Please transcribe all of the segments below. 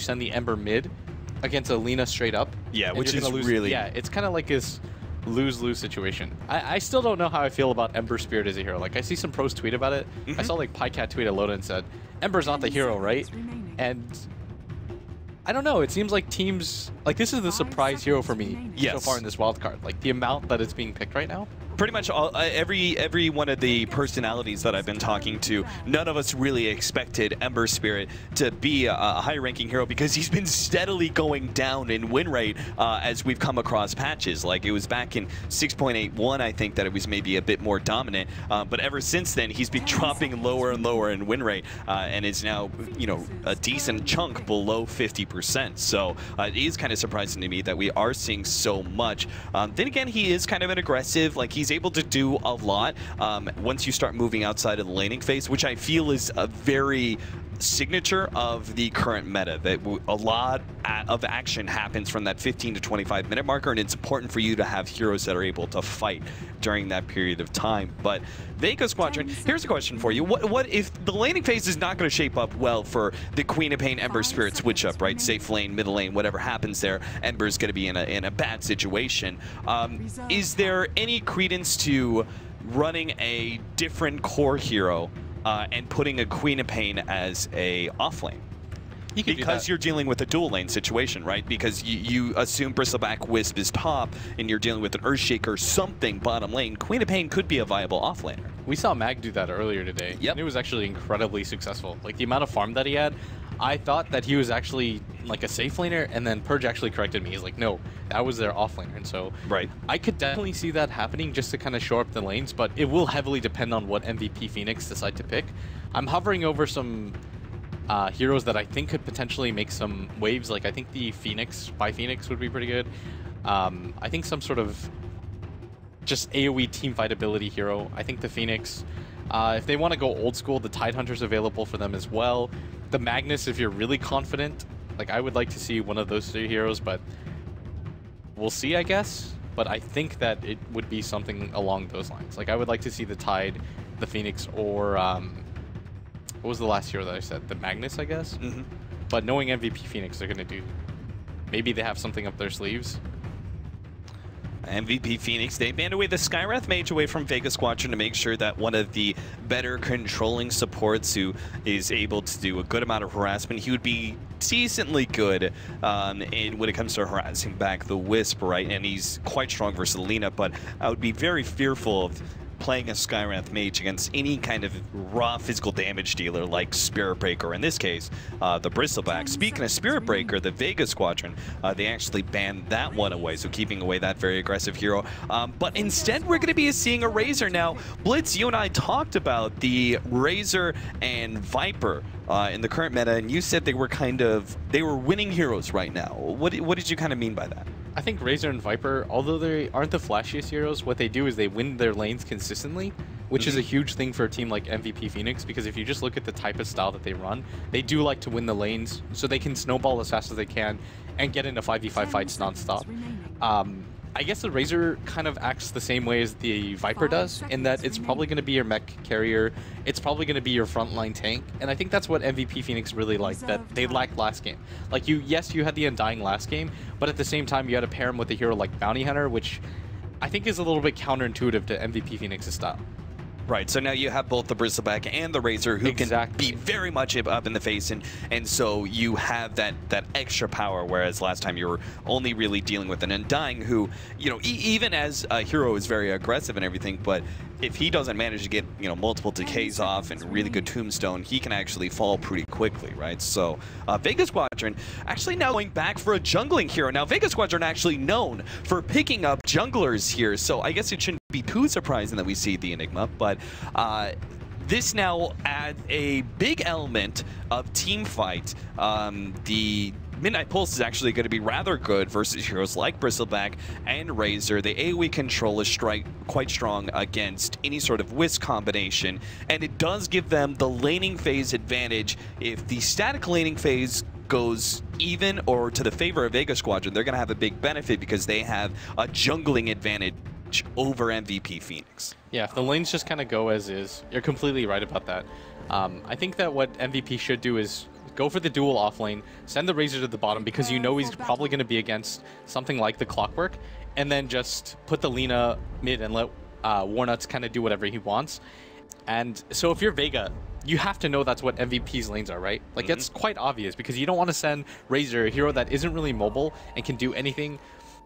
you send the Ember mid against Alina straight up. Yeah, which is really... Yeah, it's kind of like this lose-lose situation. I still don't know how I feel about Ember Spirit as a hero. Like, I see some pros tweet about it. I saw, like, PyCat tweet at Loda and said, Ember's not the hero, right? And I don't know. It seems like teams... Like, this is the surprise hero for me so far in this wildcard. Like, the amount that it's being picked right now. Pretty much every one of the personalities that I've been talking to, none of us really expected Ember Spirit to be a high-ranking hero because he's been steadily going down in win rate as we've come across patches. Like, it was back in 6.81, I think, that it was maybe a bit more dominant. But ever since then, he's been dropping lower and lower in win rate and is now, you know, a decent chunk below 50%. So it is kind of surprising to me that we are seeing so much. Then again, he is kind of an aggressive, like, he's able to do a lot once you start moving outside of the laning phase, which I feel is a very signature of the current meta, that a lot of action happens from that 15 to 25 minute marker, and it's important for you to have heroes that are able to fight during that period of time. But Vega Squadron, here's a question for you. What if the laning phase is not going to shape up well for the Queen of Pain Ember Spirit switch up, right? Safe lane, middle lane, whatever happens there, Ember's going to be in a bad situation. Is there any credence to running a different core hero and putting a Queen of Pain as a offlane? Because you're dealing with a dual lane situation, right? Because you assume Bristleback Wisp is top, and you're dealing with an Earthshaker something bottom lane. Queen of Pain could be a viable offlaner. We saw Mag do that earlier today, and it was actually incredibly successful. Like, the amount of farm that he had, I thought that he was actually like a safe laner, and then Purge actually corrected me. He's like, no, that was their offlaner. And so I could definitely see that happening just to kind of shore up the lanes, but it will heavily depend on what MVP Phoenix decide to pick. I'm hovering over some heroes that I think could potentially make some waves. Like, I think the Phoenix by Phoenix would be pretty good. I think some sort of just AoE teamfight ability hero. I think the Phoenix, if they want to go old school, the Tidehunter's available for them as well. The Magnus, if you're really confident. Like, I would like to see one of those three heroes, but we'll see, I guess. But I think that it would be something along those lines. Like, I would like to see the Tide, the Phoenix, or what was the last hero that I said? The Magnus, I guess? But knowing MVP Phoenix, they're going to do... Maybe they have something up their sleeves. MVP Phoenix, they banned away the Skywrath Mage away from Vega Squadron to make sure that one of the better controlling supports who is able to do a good amount of harassment, he would be decently good when it comes to harassing back the Wisp, right? And he's quite strong versus Alina, but I would be very fearful of playing a Skywrath Mage against any kind of raw physical damage dealer like Spirit Breaker, in this case, the Bristleback. Speaking of Spirit Breaker, the Vega Squadron, they actually banned that one away, so keeping away that very aggressive hero. But instead, we're going to be seeing a Razor now. Blitz, you and I talked about the Razor and Viper in the current meta, and you said they were winning heroes right now. What did you kind of mean by that? I think Razor and Viper, although they aren't the flashiest heroes, what they do is they win their lanes consistently, which is a huge thing for a team like MVP Phoenix, because if you just look at the type of style that they run, they do like to win the lanes so they can snowball as fast as they can and get into 5v5 fights nonstop. I guess the Razor kind of acts the same way as the Viper does, in that it's probably going to be your mech carrier, it's probably going to be your frontline tank, and I think that's what MVP Phoenix really liked, that they lacked last game. Like, yes, you had the Undying last game, but at the same time you had to pair him with a hero like Bounty Hunter, which I think is a little bit counterintuitive to MVP Phoenix's style. Right, so now you have both the Bristleback and the Razor who can be very much up in the face, and so you have that extra power, whereas last time you were only really dealing with an Undying who, you know, even as a hero is very aggressive and everything, but if he doesn't manage to get, you know, multiple decays off and really good tombstone, he can actually fall pretty quickly, right? So Vega Squadron actually now going back for a jungling hero. Now Vega Squadron actually known for picking up junglers here, so I guess it shouldn't be too surprising that we see the Enigma, but this now adds a big element of team fight. The Midnight Pulse is actually going to be rather good versus heroes like Bristleback and Razor. The AoE control is quite strong against any sort of Wisp combination, and it does give them the laning phase advantage. If the static laning phase goes even or to the favor of Vega Squadron, they're going to have a big benefit because they have a jungling advantage over MVP Phoenix. Yeah, if the lanes just kind of go as is, you're completely right about that. I think that what MVP should do is go for the duel off lane, send the Razor to the bottom because you know he's probably going to be against something like the Clockwork, and then just put the Lina mid and let Warnuts kind of do whatever he wants. And so if you're Vega, you have to know that's what MVP's lanes are, right? Like, it's quite obvious because you don't want to send Razor, a hero that isn't really mobile and can do anything.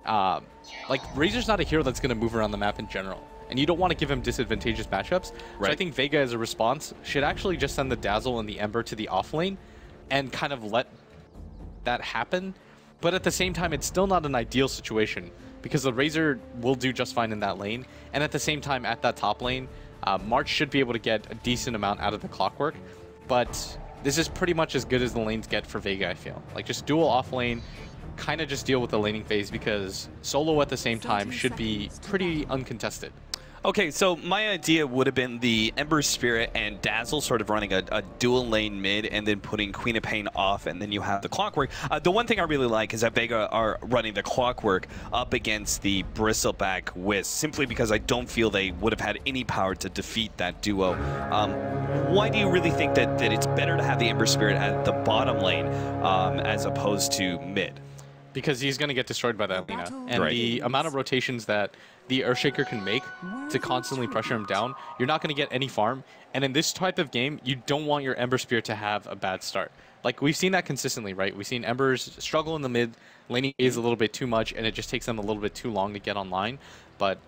Like, Razor's not a hero that's going to move around the map in general, and you don't want to give him disadvantageous matchups. Right. So I think Vega, as a response, should actually just send the Dazzle and the Ember to the off lane and kind of let that happen. But at the same time, it's still not an ideal situation because the Razor will do just fine in that lane. And at the same time, at that top lane, March should be able to get a decent amount out of the Clockwork. But this is pretty much as good as the lanes get for Vega, I feel. Like, just dual off lane, kind of just deal with the laning phase because solo at the same time should be pretty uncontested. Okay, so my idea would have been the Ember Spirit and Dazzle sort of running a dual lane mid and then putting Queen of Pain off, and then you have the Clockwork. The one thing I really like is that Vega are running the Clockwork up against the Bristleback Wisp, simply because I don't feel they would have had any power to defeat that duo. Why do you really think that it's better to have the Ember Spirit at the bottom lane as opposed to mid? Because he's going to get destroyed by that Lina. And the amount of rotations that the Earthshaker can make to constantly pressure him down, you're not going to get any farm. And in this type of game, you don't want your Ember Spirit to have a bad start. Like, we've seen that consistently, right? We've seen Embers struggle in the mid, laning is a little bit too much, and it just takes them a little bit too long to get online. But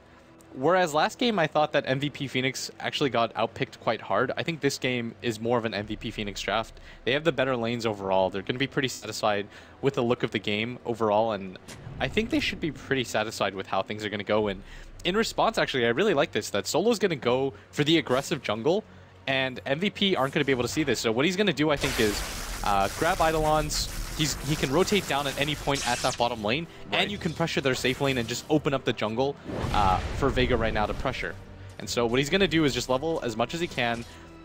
whereas last game I thought that MVP Phoenix actually got outpicked quite hard, I think this game is more of an MVP Phoenix draft. They have the better lanes overall. They're going to be pretty satisfied with the look of the game overall, and I think they should be pretty satisfied with how things are going to go. And in response, actually, I really like this, that Solo's going to go for the aggressive jungle, and MVP aren't going to be able to see this. So what he's going to do, I think, is grab Eidolons. He can rotate down at any point at that bottom lane, and you can pressure their safe lane and just open up the jungle for Vega right now to pressure. And so what he's going to do is just level as much as he can,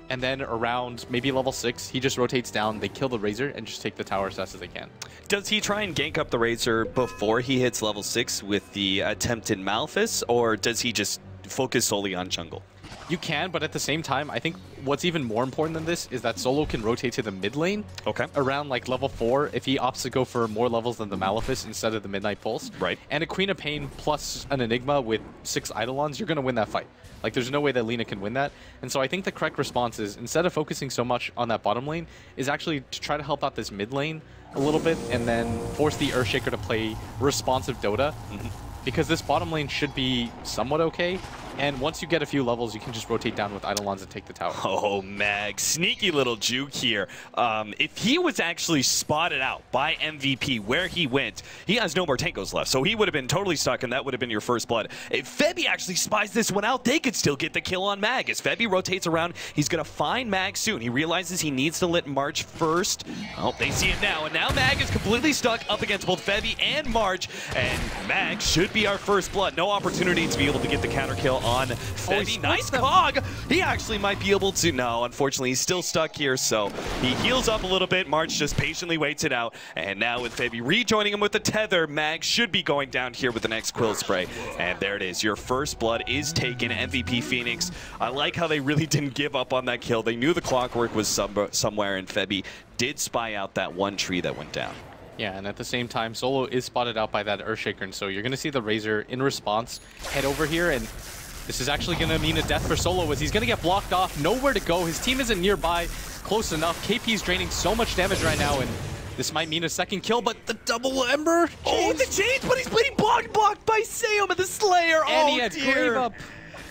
and then around maybe level 6, he just rotates down, they kill the Razor, and just take the tower as fast as they can. Does he try and gank up the Razor before he hits level 6 with the attempted Malefice, or does he just focus solely on jungle? You can, but at the same time, I think what's even more important than this is that Solo can rotate to the mid lane around like level 4 if he opts to go for more levels than the Malefice instead of the Midnight Pulse. Right. And a Queen of Pain plus an Enigma with 6 Eidolons, you're going to win that fight. Like, there's no way that Lina can win that. And so I think the correct response is, instead of focusing so much on that bottom lane, is actually to try to help out this mid lane a little bit and then force the Earthshaker to play responsive Dota. Because this bottom lane should be somewhat okay, and once you get a few levels, you can just rotate down with Eidolons and take the tower. Oh, Mag, sneaky little juke here. If he was actually spotted out by MVP where he went, he has no more Tankos left, so he would have been totally stuck, and that would have been your first blood. If Febby actually spies this one out, they could still get the kill on Mag. As Febby rotates around, he's going to find Mag soon. He realizes he needs to let March first. Oh, they see it now, and now Mag is completely stuck up against both Febby and March, and Mag should be our first blood. No opportunity to be able to get the counter kill on Febby. Nice cog. He actually might be able to. No, unfortunately, he's still stuck here, so he heals up a little bit. March just patiently waits it out, and now with Febby rejoining him with the tether, Mag should be going down here with the next Quill Spray. And there it is. Your first blood is taken, MVP Phoenix. I like how they really didn't give up on that kill. They knew the Clockwork was somewhere, and Febby did spy out that one tree that went down. Yeah, and at the same time, Solo is spotted out by that Earthshaker, and so you're going to see the Razor, in response, head over here, and this is actually going to mean a death for Solo, as he's going to get blocked off, nowhere to go. His team isn't nearby, close enough. KP's draining so much damage right now, and this might mean a second kill, but the double Ember. Oh, the change, but he's being blocked by Seum and the Slayer. And he had Grave up.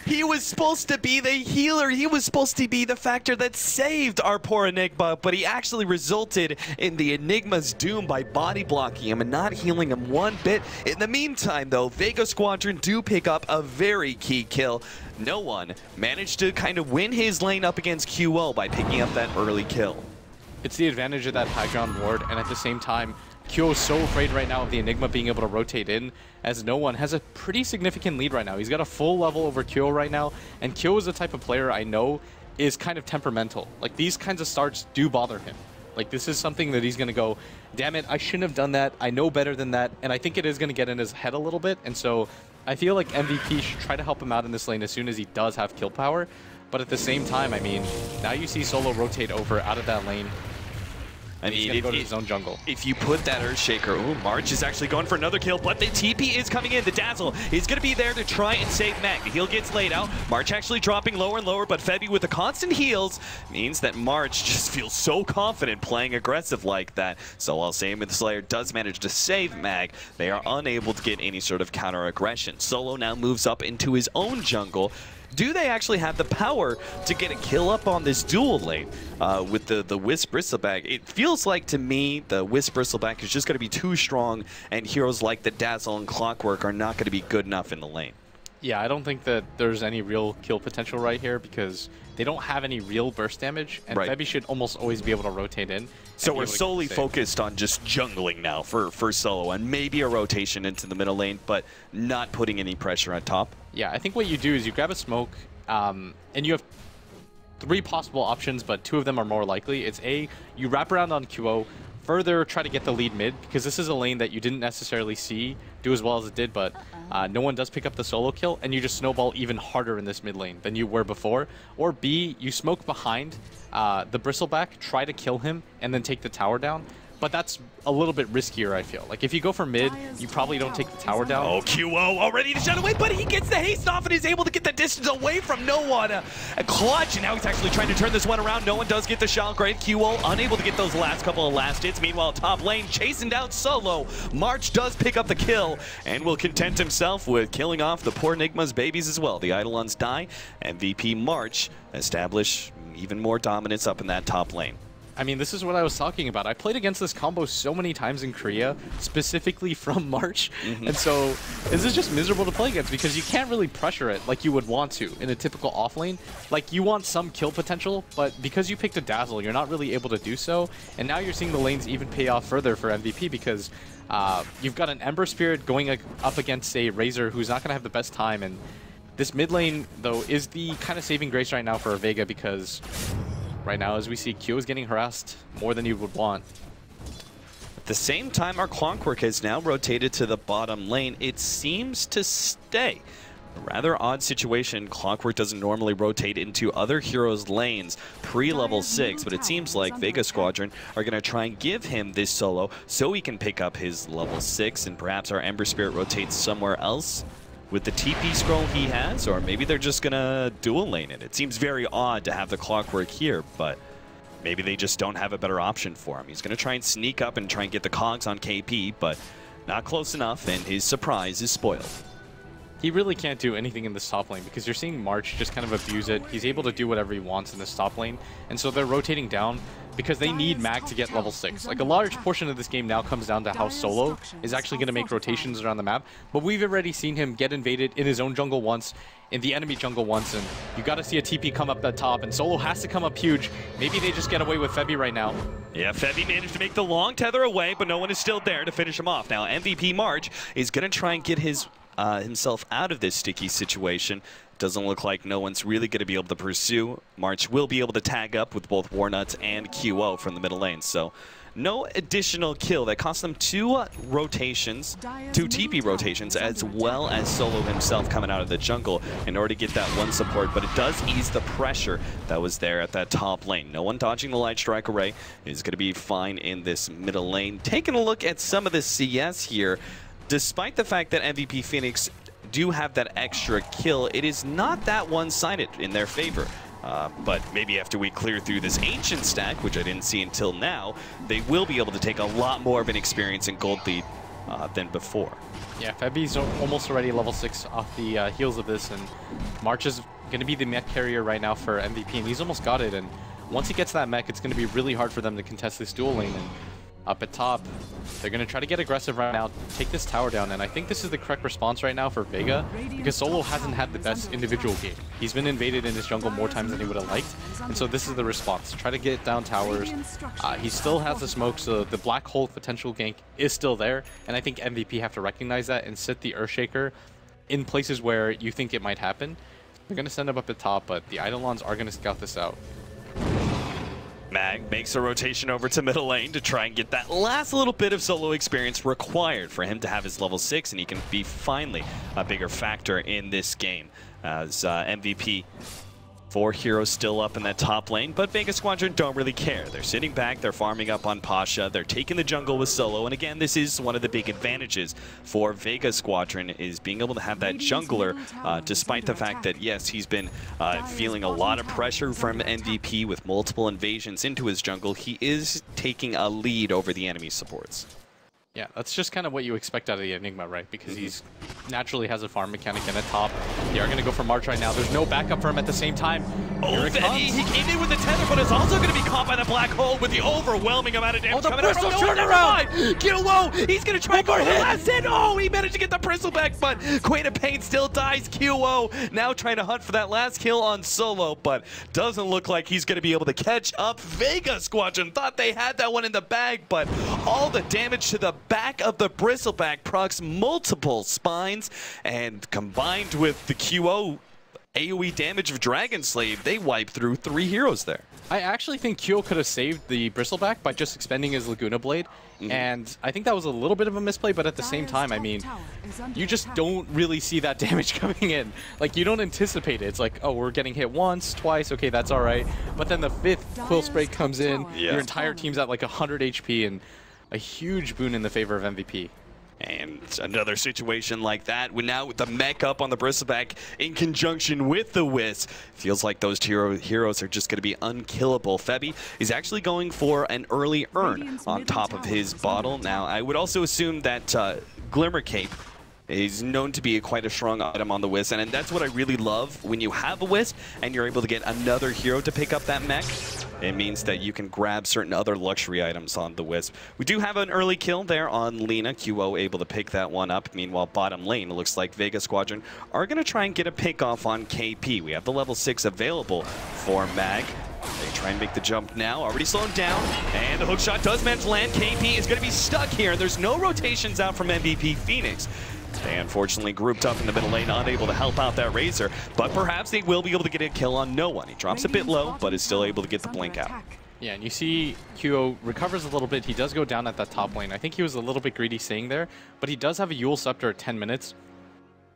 He was supposed to be the healer. He was supposed to be the factor that saved our poor Enigma, but he actually resulted in the Enigma's doom by body blocking him and not healing him one bit. In the meantime, though, Vega Squadron do pick up a very key kill. No one managed to kind of win his lane up against QO by picking up that early kill. It's the advantage of that high ground ward, and at the same time, Kyo is so afraid right now of the Enigma being able to rotate in, as no one has a pretty significant lead right now. He's got a full level over Kyo right now, and Kyo is the type of player I know is kind of temperamental. Like, these kinds of starts do bother him. Like, this is something that he's going to go, damn it, I shouldn't have done that. I know better than that, and I think it is going to get in his head a little bit, and so I feel like MVP should try to help him out in this lane as soon as he does have kill power. But at the same time, I mean, now you see Solo rotate over out of that lane. I mean, he's gonna go to his own jungle. If you put that Earthshaker, ooh, March is actually going for another kill, but the TP is coming in. The Dazzle is going to be there to try and save Mag. The heal gets laid out. March actually dropping lower and lower, but Febby with the constant heals means that March just feels so confident playing aggressive like that. So while Same with the Slayer does manage to save Mag, they are unable to get any sort of counter aggression. Solo now moves up into his own jungle. Do they actually have the power to get a kill up on this dual lane with the Wisp Bristleback? It feels like to me the Wisp Bristleback is just going to be too strong, and heroes like the Dazzle and Clockwork are not going to be good enough in the lane. Yeah, I don't think that there's any real kill potential right here because they don't have any real burst damage, and Febby should almost always be able to rotate in. So we're solely focused on just jungling now for Solo, and maybe a rotation into the middle lane, but not putting any pressure on top. Yeah, I think what you do is you grab a smoke, and you have 3 possible options, but 2 of them are more likely. It's A, you wrap around on QO, further try to get the lead mid, because this is a lane that you didn't necessarily see do as well as it did, but no one does pick up the solo kill, and you just snowball even harder in this mid lane than you were before. Or B, you smoke behind the Bristleback, try to kill him, and then take the tower down. But that's a little bit riskier, I feel. Like, if you go for mid, you probably don't take the tower down. Oh, QO already to shut away, but he gets the haste off and is able to get the distance away from no one. A clutch, and now he's actually trying to turn this one around. No one does get the shot. Great QO, unable to get those last couple of last hits. Meanwhile, top lane chasing down Solo. March does pick up the kill and will content himself with killing off the poor Nigma's babies as well. The Eidolons die, and MVP March establish even more dominance up in that top lane. I mean, this is what I was talking about. I played against this combo so many times in Korea, specifically from March, and so this is just miserable to play against because you can't really pressure it like you would want to in a typical offlane. Like, you want some kill potential, but because you picked a Dazzle, you're not really able to do so, and now you're seeing the lanes even pay off further for MVP because you've got an Ember Spirit going up against a Razor who's not going to have the best time, and this mid lane, though, is the kind of saving grace right now for Vega because right now, as we see, Q is getting harassed more than you would want. At the same time, our Clockwork has now rotated to the bottom lane. It seems to stay. A rather odd situation. Clockwork doesn't normally rotate into other heroes' lanes pre-level 6, but it seems like Vega Squadron are going to try and give him this solo so he can pick up his level 6, and perhaps our Ember Spirit rotates somewhere else with the TP scroll he has, or maybe they're just gonna dual lane it. It seems very odd to have the Clockwork here, but maybe they just don't have a better option for him. He's gonna try and sneak up and try and get the cogs on KP, but not close enough, and his surprise is spoiled. He really can't do anything in this top lane because you're seeing March just kind of abuse it. He's able to do whatever he wants in this top lane, and so they're rotating down because they need Mag to get level 6. Like, a large portion of this game now comes down to how Solo is actually going to make rotations around the map, but we've already seen him get invaded in his own jungle once, in the enemy jungle once, and you got to see a TP come up that top, and Solo has to come up huge. Maybe they just get away with Febby right now. Yeah, Febby managed to make the long tether away, but no one is still there to finish him off. Now, MVP March is going to try and get himself out of this sticky situation. Doesn't look like no one's really going to be able to pursue. March will be able to tag up with both Warnuts and QO from the middle lane. So no additional kill. That cost them 2 rotations, 2 TP rotations, as well as Solo himself coming out of the jungle in order to get that 1 support. But it does ease the pressure that was there at that top lane. No one dodging the Light Strike Array is going to be fine in this middle lane. Taking a look at some of the CS here, despite the fact that MVP Phoenix do have that extra kill, it is not that one-sided in their favor. But maybe after we clear through this Ancient stack, which I didn't see until now, they will be able to take a lot more of an experience in gold lead than before. Yeah, Febby's almost already level 6 off the heels of this, and March is going to be the mech carrier right now for MVP, and he's almost got it, and once he gets that mech, it's going to be really hard for them to contest this dual lane. And up at top, they're going to try to get aggressive right now, take this tower down, and I think this is the correct response right now for Vega, because Solo hasn't had the best individual game. He's been invaded in his jungle more times than he would have liked, and so this is the response. Try to get down towers. He still has the smoke, so the black hole potential gank is still there, and I think MVP have to recognize that and set the Earthshaker in places where you think it might happen. They're going to send him up at top, but the Eidolons are going to scout this out. Mag makes a rotation over to middle lane to try and get that last little bit of solo experience required for him to have his level 6, and he can be finally a bigger factor in this game as MVP 4 heroes still up in that top lane, but Vega Squadron don't really care. They're sitting back, they're farming up on Pasha, they're taking the jungle with Solo, and again, this is one of the big advantages for Vega Squadron, is being able to have that jungler, despite the fact that, yes, he's been feeling a lot of pressure from MVP with multiple invasions into his jungle. He is taking a lead over the enemy supports. Yeah, that's just kind of what you expect out of the Enigma, right? Because he's naturally has a farm mechanic in a top. They are going to go for March right now. There's no backup for him at the same time. Oh, he came in with the tether, but is also going to be caught by the black hole with the overwhelming amount of damage coming out. Oh, the Bristle turnaround! QO, he's going to try to go for the last hit. Oh, he managed to get the Bristle back, but Queen of Pain still dies. QO now trying to hunt for that last kill on Solo, but doesn't look like he's going to be able to catch up. Vega Squadron thought they had that one in the bag, but all the damage to the back of the Bristleback procs multiple spines, and combined with the QO AoE damage of Dragon Slave, they wipe through 3 heroes there. I actually think QO could have saved the Bristleback by just expending his Laguna Blade, and I think that was a little bit of a misplay, but at the same time, I mean, you just don't really see that damage coming in. Like, you don't anticipate it. It's like, oh, we're getting hit once, twice, okay, that's all right. But then the 5th Quill Spray comes in, your entire team's at like 100 HP, and a huge boon in the favor of MVP. And another situation like that, now with the mech up on the Bristleback in conjunction with the Wisp, feels like those heroes are just going to be unkillable. Febby is actually going for an early Urn on top of his bottle. Now, I would also assume that Glimmer Cape is known to be quite a strong item on the Wisp, and that's what I really love. When you have a Wisp and you're able to get another hero to pick up that mech, it means that you can grab certain other luxury items on the Wisp. We do have an early kill there on Lina. QO able to pick that one up. Meanwhile, bottom lane, it looks like Vega Squadron are going to try and get a pick off on KP. We have the level 6 available for Mag. They try and make the jump now, already slowed down, and the hook shot does manage to land. KP is going to be stuck here. There's no rotations out from MVP Phoenix. They unfortunately grouped up in the middle lane, unable to help out that Razor, but perhaps they will be able to get a kill on no one. He drops a bit low, but is still able to get the blink out. Yeah, and you see QO recovers a little bit. He does go down at that top lane. I think he was a little bit greedy staying there, but he does have a Yule Scepter at 10 minutes.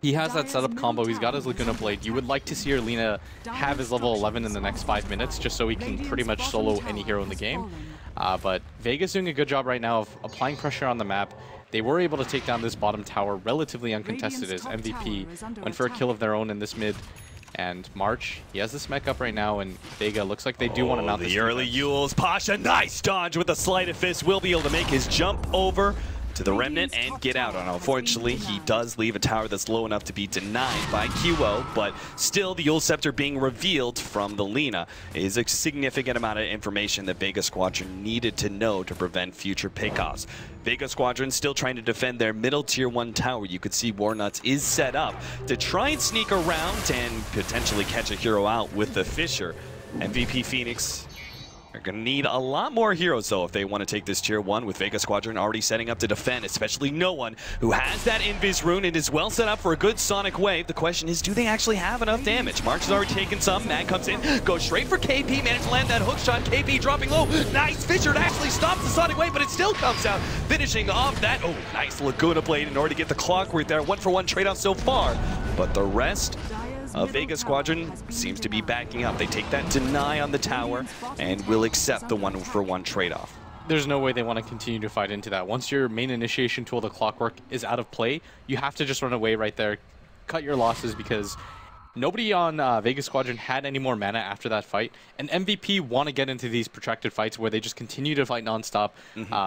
He has that setup combo. He's got his Laguna Blade. You would like to see Erlina have his level 11 in the next 5 minutes, just so he can pretty much solo any hero in the game. But Vega's doing a good job right now of applying pressure on the map. They were able to take down this bottom tower relatively uncontested as MVP went for a kill of their own in this mid. And March, he has this mech up right now, and Vega looks like they do want to mount this the early Yules. Pasha, nice dodge with a sleight of fist. Will be able to make his jump over to the Remnant and get out on. Unfortunately, he does leave a tower that's low enough to be denied by QO, but still the Yule Scepter being revealed from the Lina is a significant amount of information that Vega Squadron needed to know to prevent future pickoffs. Vega Squadron still trying to defend their middle tier 1 tower. You could see Warnuts is set up to try and sneak around and potentially catch a hero out with the Fisher. MVP Phoenix are going to need a lot more heroes, though, if they want to take this tier 1, with Vega Squadron already setting up to defend, especially no one who has that Invis rune and is well set up for a good Sonic Wave. The question is, do they actually have enough damage? March has already taken some. Mag comes in, goes straight for KP, managed to land that hook shot. KP dropping low. Nice. Fisher actually stops the Sonic Wave, but it still comes out, finishing off that. Oh, nice Laguna Blade in order to get the clockwork there. 1-for-1 trade-off so far, but the rest Vega Squadron seems to be backing up. They take that deny on the tower and will accept the 1-for-1 trade-off. There's no way they want to continue to fight into that. Once your main initiation tool, the clockwork, is out of play, you have to just run away right there, cut your losses, because nobody on Vega Squadron had any more mana after that fight. And MVP want to get into these protracted fights where they just continue to fight nonstop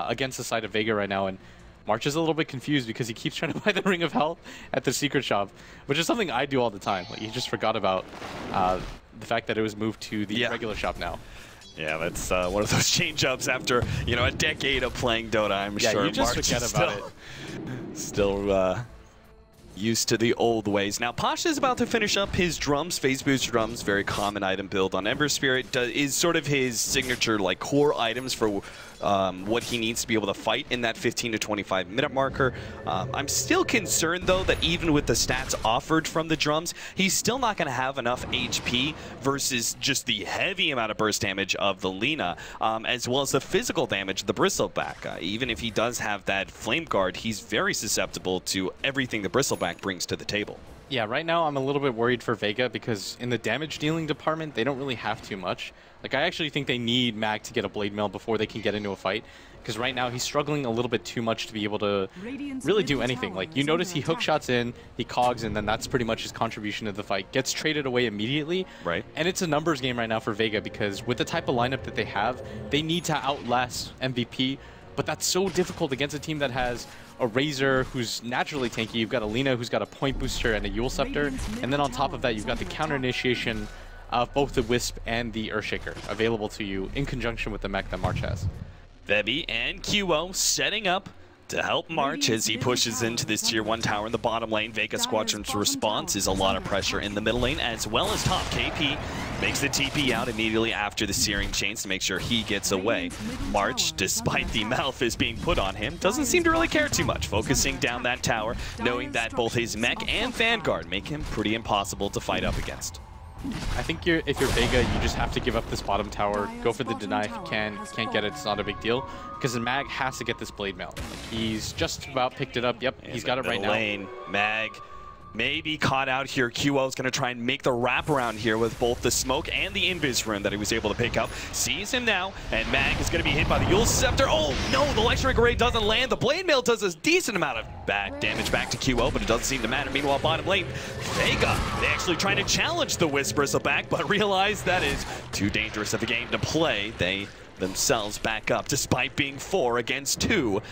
against the side of Vega right now. And March is a little bit confused because he keeps trying to buy the Ring of Health at the secret shop, which is something I do all the time. Like, he just forgot about the fact that it was moved to the regular shop now. Yeah, that's one of those change-ups after, you know, a decade of playing Dota, I'm sure. Yeah, you just forget about it. Still used to the old ways. Now, Pasha is about to finish up his drums, phase boost drums, very common item build on Ember Spirit, is sort of his signature, like, core items for what he needs to be able to fight in that 15 to 25 minute marker. I'm still concerned, though, that even with the stats offered from the drums, he's still not going to have enough HP versus just the heavy amount of burst damage of the Lina, as well as the physical damage of the Bristleback. Even if he does have that Flame Guard, he's very susceptible to everything the Bristleback brings to the table. Yeah, right now I'm a little bit worried for Vega because in the damage dealing department, they don't really have too much. Like, I actually think they need Mag to get a Blade Mail before they can get into a fight. Because right now he's struggling a little bit too much to be able to really do anything. Like, you notice he hook shots in, he cogs, and then that's pretty much his contribution to the fight. Gets traded away immediately. Right. And it's a numbers game right now for Vega because with the type of lineup that they have, they need to outlast MVP. But that's so difficult against a team that has a Razor who's naturally tanky. You've got a Lina who's got a point booster and a Yule Scepter. And then on top of that, you've got the counter initiation of both the Wisp and the Earthshaker available to you in conjunction with the mech that March has. Vevi and QO setting up to help March as he pushes into this tier 1 tower in the bottom lane. Vega Squadron's response is a lot of pressure in the middle lane as well as top. KP makes the TP out immediately after the Searing Chains to make sure he gets away. March, despite the Malphus being put on him, doesn't seem to really care too much, focusing down that tower, knowing that both his mech and Vanguard make him pretty impossible to fight up against. I think if you're Vega, you just have to give up this bottom tower, go for the deny if you can. If you can't get it, it's not a big deal. Because the Mag has to get this Blade Mail. Like, he's just about picked it up. Yep, he's got it right now. Lane, Mag maybe caught out here. QO is going to try and make the wraparound here with both the smoke and the invis rune that he was able to pick up. Sees him now, and Mag is going to be hit by the Yule Scepter. Oh no, the electric array doesn't land. The Blade Mail does a decent amount of bad damage back to QO, but it doesn't seem to matter. Meanwhile, bottom lane, Vega, they actually trying to challenge the Wisp Bristleback, but realize that is too dangerous of a game to play. They themselves back up despite being 4 against 2.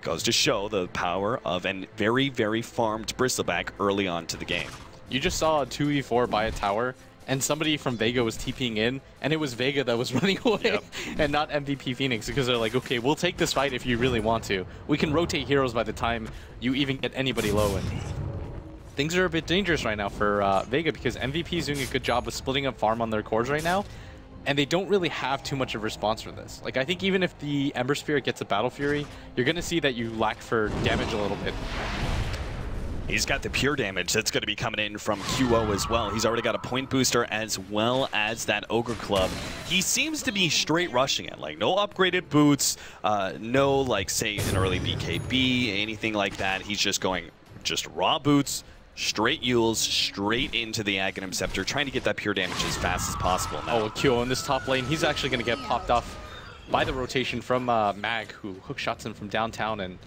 Goes to show the power of a very, very farmed Bristleback early on to the game. You just saw a 2v4 by a tower, and somebody from Vega was TPing in, and it was Vega that was running away, and not MVP Phoenix, because they're like, okay, we'll take this fight if you really want to. We can rotate heroes by the time you even get anybody low, and things are a bit dangerous right now for Vega, because MVP is doing a good job of splitting up farm on their cores right now, and they don't really have too much of a response for this. Like, I think even if the Ember Spirit gets a Battle Fury, you're going to see that you lack for damage a little bit. He's got the pure damage that's going to be coming in from QO as well. He's already got a point booster as well as that Ogre Club. He seems to be straight rushing it. Like, no upgraded boots, no, like, say, an early BKB, anything like that. He's just going just raw boots, straight Yules, straight into the Aghanim Scepter, trying to get that pure damage as fast as possible now. Oh, QO in this top lane, he's actually going to get popped off by the rotation from Mag, who hook shots him from downtown, and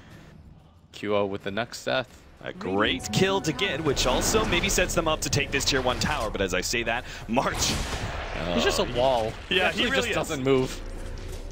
QO with the next death. A great kill to get, which also maybe sets them up to take this tier 1 tower, but as I say that, March. He's just a wall. Yeah, he really just doesn't move.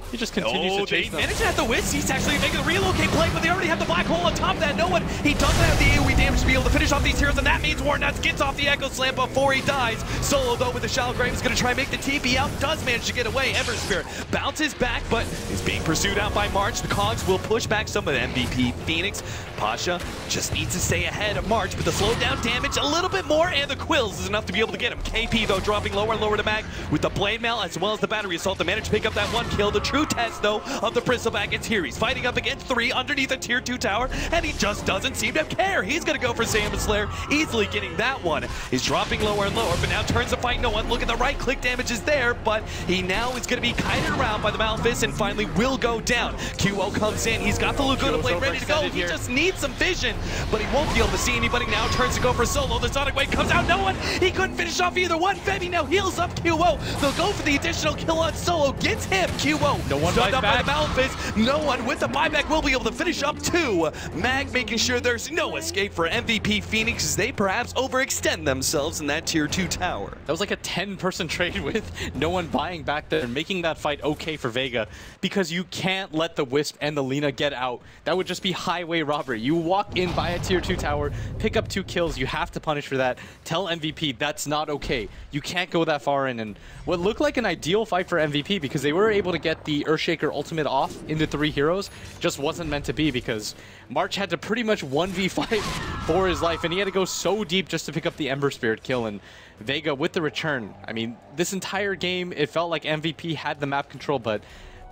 He just continues to chase them. They managed to have the Wisp. He's actually making the relocate play, but they already have the black hole on top of that. No one, he doesn't have the AoE damage to be able to finish off these heroes, and that means Warnuts gets off the Echo Slam before he dies. Solo, though, with the Shallow Grave is going to try and make the TP out. Does manage to get away. Ember Spirit bounces back, but is being pursued out by March. The Cogs will push back some of the MVP Phoenix. Pasha just needs to stay ahead of March, but the slowdown damage a little bit more, and the Quills is enough to be able to get him. KP, though, dropping lower and lower to Mag with the Blade Mail as well as the Battery Assault to manage to pick up that 1 kill. The true test, though, of the Bristleback is here. He's fighting up against 3 underneath a tier 2 tower, and he just doesn't seem to care. He's going to go for Salmon Slayer, easily getting that one. He's dropping lower and lower, but now turns to fight no one. Look at the right click damage is there, but he now is going to be kited around by the Malphus and finally will go down. QO comes in. He's got the Laguna Blade ready to go. He just needs some vision, but he won't be able to see anybody now. Turns to go for Solo. The Sonic Wave comes out. No one. He couldn't finish off either one. Vevi now heals up QO. They'll go for the additional kill on Solo. Gets him. QO. No one stood up back. by the Malphus. No one with the buyback will be able to finish up 2. Mag making sure there's no escape for MVP Phoenix as they perhaps overextend themselves in that tier 2 tower. That was like a 10-person trade with no one buying back there and making that fight okay for Vega, because you can't let the Wisp and the Lina get out. That would just be highway robbery. You walk in, buy a tier 2 tower, pick up 2 kills. You have to punish for that. Tell MVP that's not okay. You can't go that far in. And what looked like an ideal fight for MVP, because they were able to get the Earthshaker ultimate off into 3 heroes, just wasn't meant to be, because March had to pretty much 1v5 for his life, and he had to go so deep just to pick up the Ember Spirit kill. And Vega with the return. I mean, this entire game, it felt like MVP had the map control, but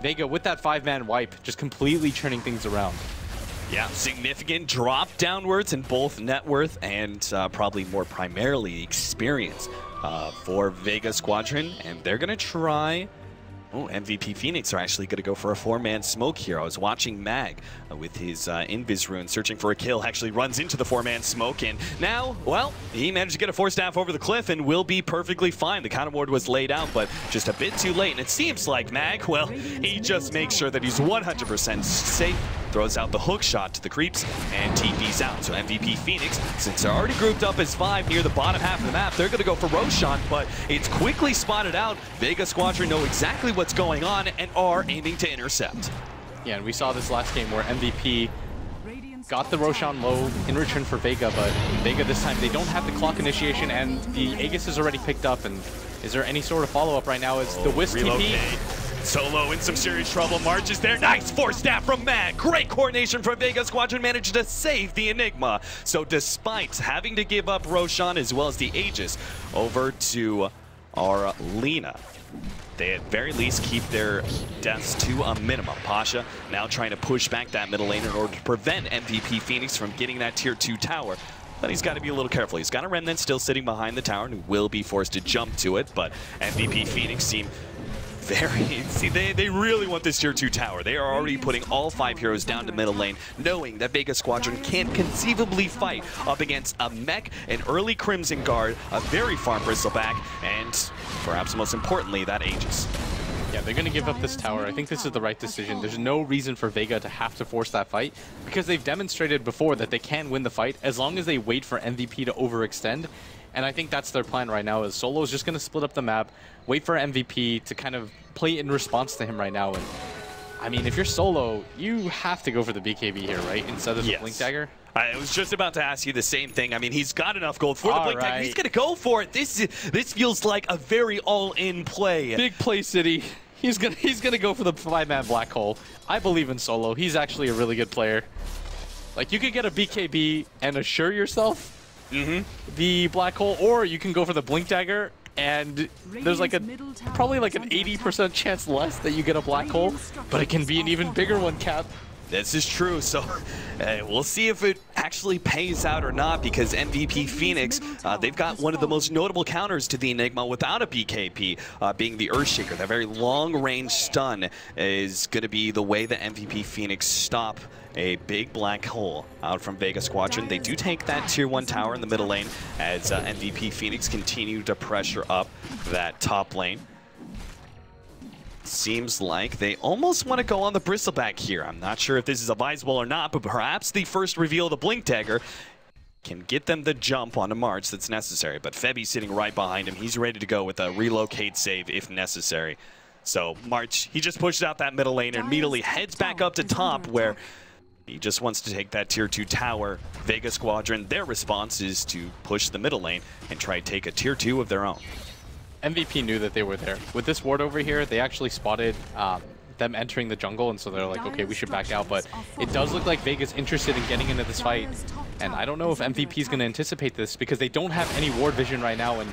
Vega with that 5-man wipe, just completely turning things around. Yeah, significant drop downwards in both net worth and probably more primarily experience for Vega Squadron, and they're going to try Oh, MVP Phoenix are actually going to go for a 4-man smoke here. I was watching Mag with his Invis rune searching for a kill, actually runs into the 4-man smoke, and now, well, he managed to get a 4-staff over the cliff and will be perfectly fine. The counter ward was laid out, but just a bit too late, and it seems like Mag, well, he just makes sure that he's 100% safe, throws out the hook shot to the creeps, and TP's out. So MVP Phoenix, since they're already grouped up as 5 near the bottom half of the map, they're going to go for Roshan, but it's quickly spotted out. Vega Squadron know exactly what's going on and are aiming to intercept. Yeah, and we saw this last game where MVP got the Roshan low in return for Vega, but Vega this time, they don't have the clock initiation, and the Aegis is already picked up, and is there any sort of follow-up right now? Is the Wisp TP? Solo in some serious trouble. March is there. Nice 4-staff from Mag. Great coordination from Vega Squadron, managed to save the Enigma. So despite having to give up Roshan as well as the Aegis over to our Lina, they at very least keep their deaths to a minimum. Pasha now trying to push back that middle lane in order to prevent MVP Phoenix from getting that tier 2 tower. But he's got to be a little careful. He's got a Remnant still sitting behind the tower and will be forced to jump to it, but MVP Phoenix seem see, they really want this tier 2 tower. They are already putting all 5 heroes down to middle lane, knowing that Vega Squadron can't conceivably fight up against a mech, an early Crimson Guard, a very farm Bristleback, and perhaps most importantly, that Aegis. Yeah, they're going to give up this tower. I think this is the right decision. There's no reason for Vega to have to force that fight, because they've demonstrated before that they can win the fight as long as they wait for MVP to overextend. And I think that's their plan right now, is Solo's just going to split up the map, wait for MVP to kind of play in response to him right now. And I mean, if you're Solo, you have to go for the BKB here, right? Instead of the Blink Dagger. I was just about to ask you the same thing. I mean, he's got enough gold for the Blink Dagger. He's going to go for it. This feels like a very all-in play. Big play city. He's gonna go for the 5-man black hole. I believe in Solo. He's actually a really good player. Like, you could get a BKB and assure yourself the black hole, or you can go for the Blink Dagger, and there's like probably like an 80% chance less that you get a black hole, but it can be an even bigger one, Cap. This is true, so we'll see if it actually pays out or not, because MVP Phoenix, they've got one of the most notable counters to the Enigma without a BKP, being the Earthshaker. That very long-range stun is going to be the way that MVP Phoenix stop a big black hole out from Vega Squadron. They do take that tier 1 tower in the middle lane as MVP Phoenix continue to pressure up that top lane. Seems like they almost want to go on the Bristleback here. I'm not sure if this is advisable or not, but perhaps the first reveal of the Blink Dagger can get them the jump onto March that's necessary. But Febby's sitting right behind him. He's ready to go with a relocate save if necessary. So March, he just pushes out that middle lane and immediately heads back up to top, where he just wants to take that tier 2 tower. Vega Squadron, their response is to push the middle lane and try to take a tier 2 of their own. MVP knew that they were there. With this ward over here, they actually spotted them entering the jungle, and so they're like, okay, we should back out. But it does look like Vega's interested in getting into this fight, and I don't know if MVP is going to anticipate this, because they don't have any ward vision right now. And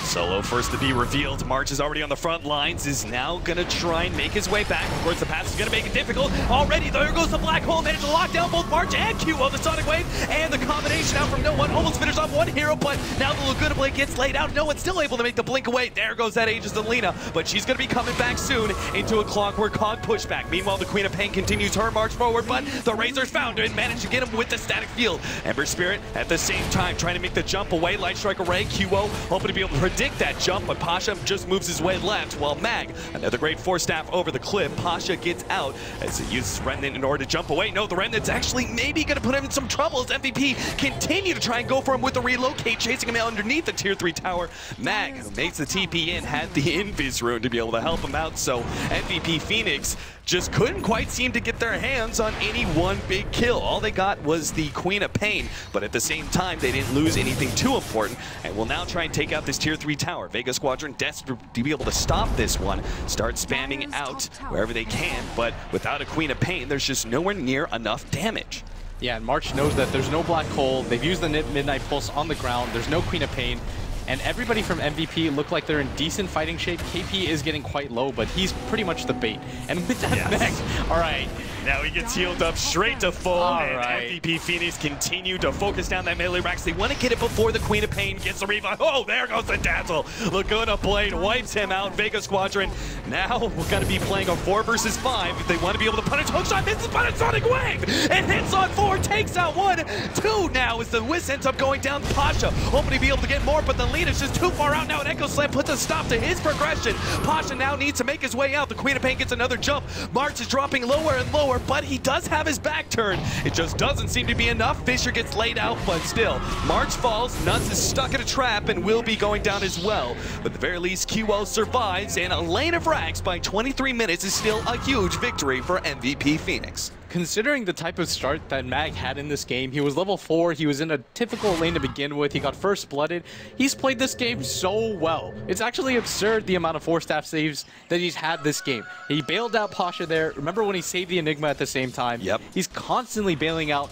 Solo first to be revealed. March is already on the front lines, is now going to try and make his way back. Of course, the pass is going to make it difficult. Already, there goes the black hole. Managed to lock down both March and QO, the Sonic Wave, and the combination out from no one. Almost finished off one hero, but now the Laguna Blade gets laid out. No one's still able to make the blink away. There goes that Aegis and Lina, but she's going to be coming back soon into a Clockwork Hog pushback. Meanwhile, the Queen of Pain continues her march forward, but the Razors found her and managed to get him with the static field. Ember Spirit at the same time trying to make the jump away. Light Strike Array, QO hoping to be able to predict that jump, but Pasha just moves his way left, while Mag, another great 4-staff over the cliff. Pasha gets out as he uses Remnant in order to jump away. No, the Remnant's actually maybe going to put him in some trouble as MVP continue to try and go for him with the relocate, chasing him out underneath the tier 3 tower. Mag, who makes the TP in, had the Invis rune to be able to help him out, so MVP Phoenix just couldn't quite seem to get their hands on any one big kill. All they got was the Queen of Pain, but at the same time, they didn't lose anything too important, and will now try and take out this tier 3 tower. Vega Squadron desperate to be able to stop this one, start spamming out wherever they can, but without a Queen of Pain, there's just nowhere near enough damage. Yeah, and March knows that there's no black hole. They've used the Midnight Pulse on the ground. There's no Queen of Pain. And everybody from MVP look like they're in decent fighting shape. KP is getting quite low, but he's pretty much the bait. And with that mech, all right, Now he gets healed up straight to full, and MVP Phoenix continue to focus down that melee racks. They want to get it before the Queen of Pain gets the revive. Oh, there goes the Dazzle. Laguna Blade wipes him out. Vega Squadron now we're going to be playing a 4 versus 5 if they want to be able to punish. Hookshot misses, but it's Sonic Wave! And hits on 4, takes out 1. 2 now as the Whis ends up going down. Pasha hoping to be able to get more, but the lead is just too far out now, and Echo Slam puts a stop to his progression. Pasha now needs to make his way out. The Queen of Pain gets another jump. March is dropping lower and lower, but he does have his back turned. It just doesn't seem to be enough. Fisher gets laid out, but still, March falls. Nuts is stuck in a trap and will be going down as well. But at the very least, QO survives, and a lane of racks by 23 minutes is still a huge victory for MVP Phoenix. Considering the type of start that Mag had in this game, he was level 4, he was in a typical lane to begin with, he got first blooded. He's played this game so well. It's actually absurd the amount of 4-staff saves that he's had this game. He bailed out Pasha there. Remember when he saved the Enigma at the same time? Yep. He's constantly bailing out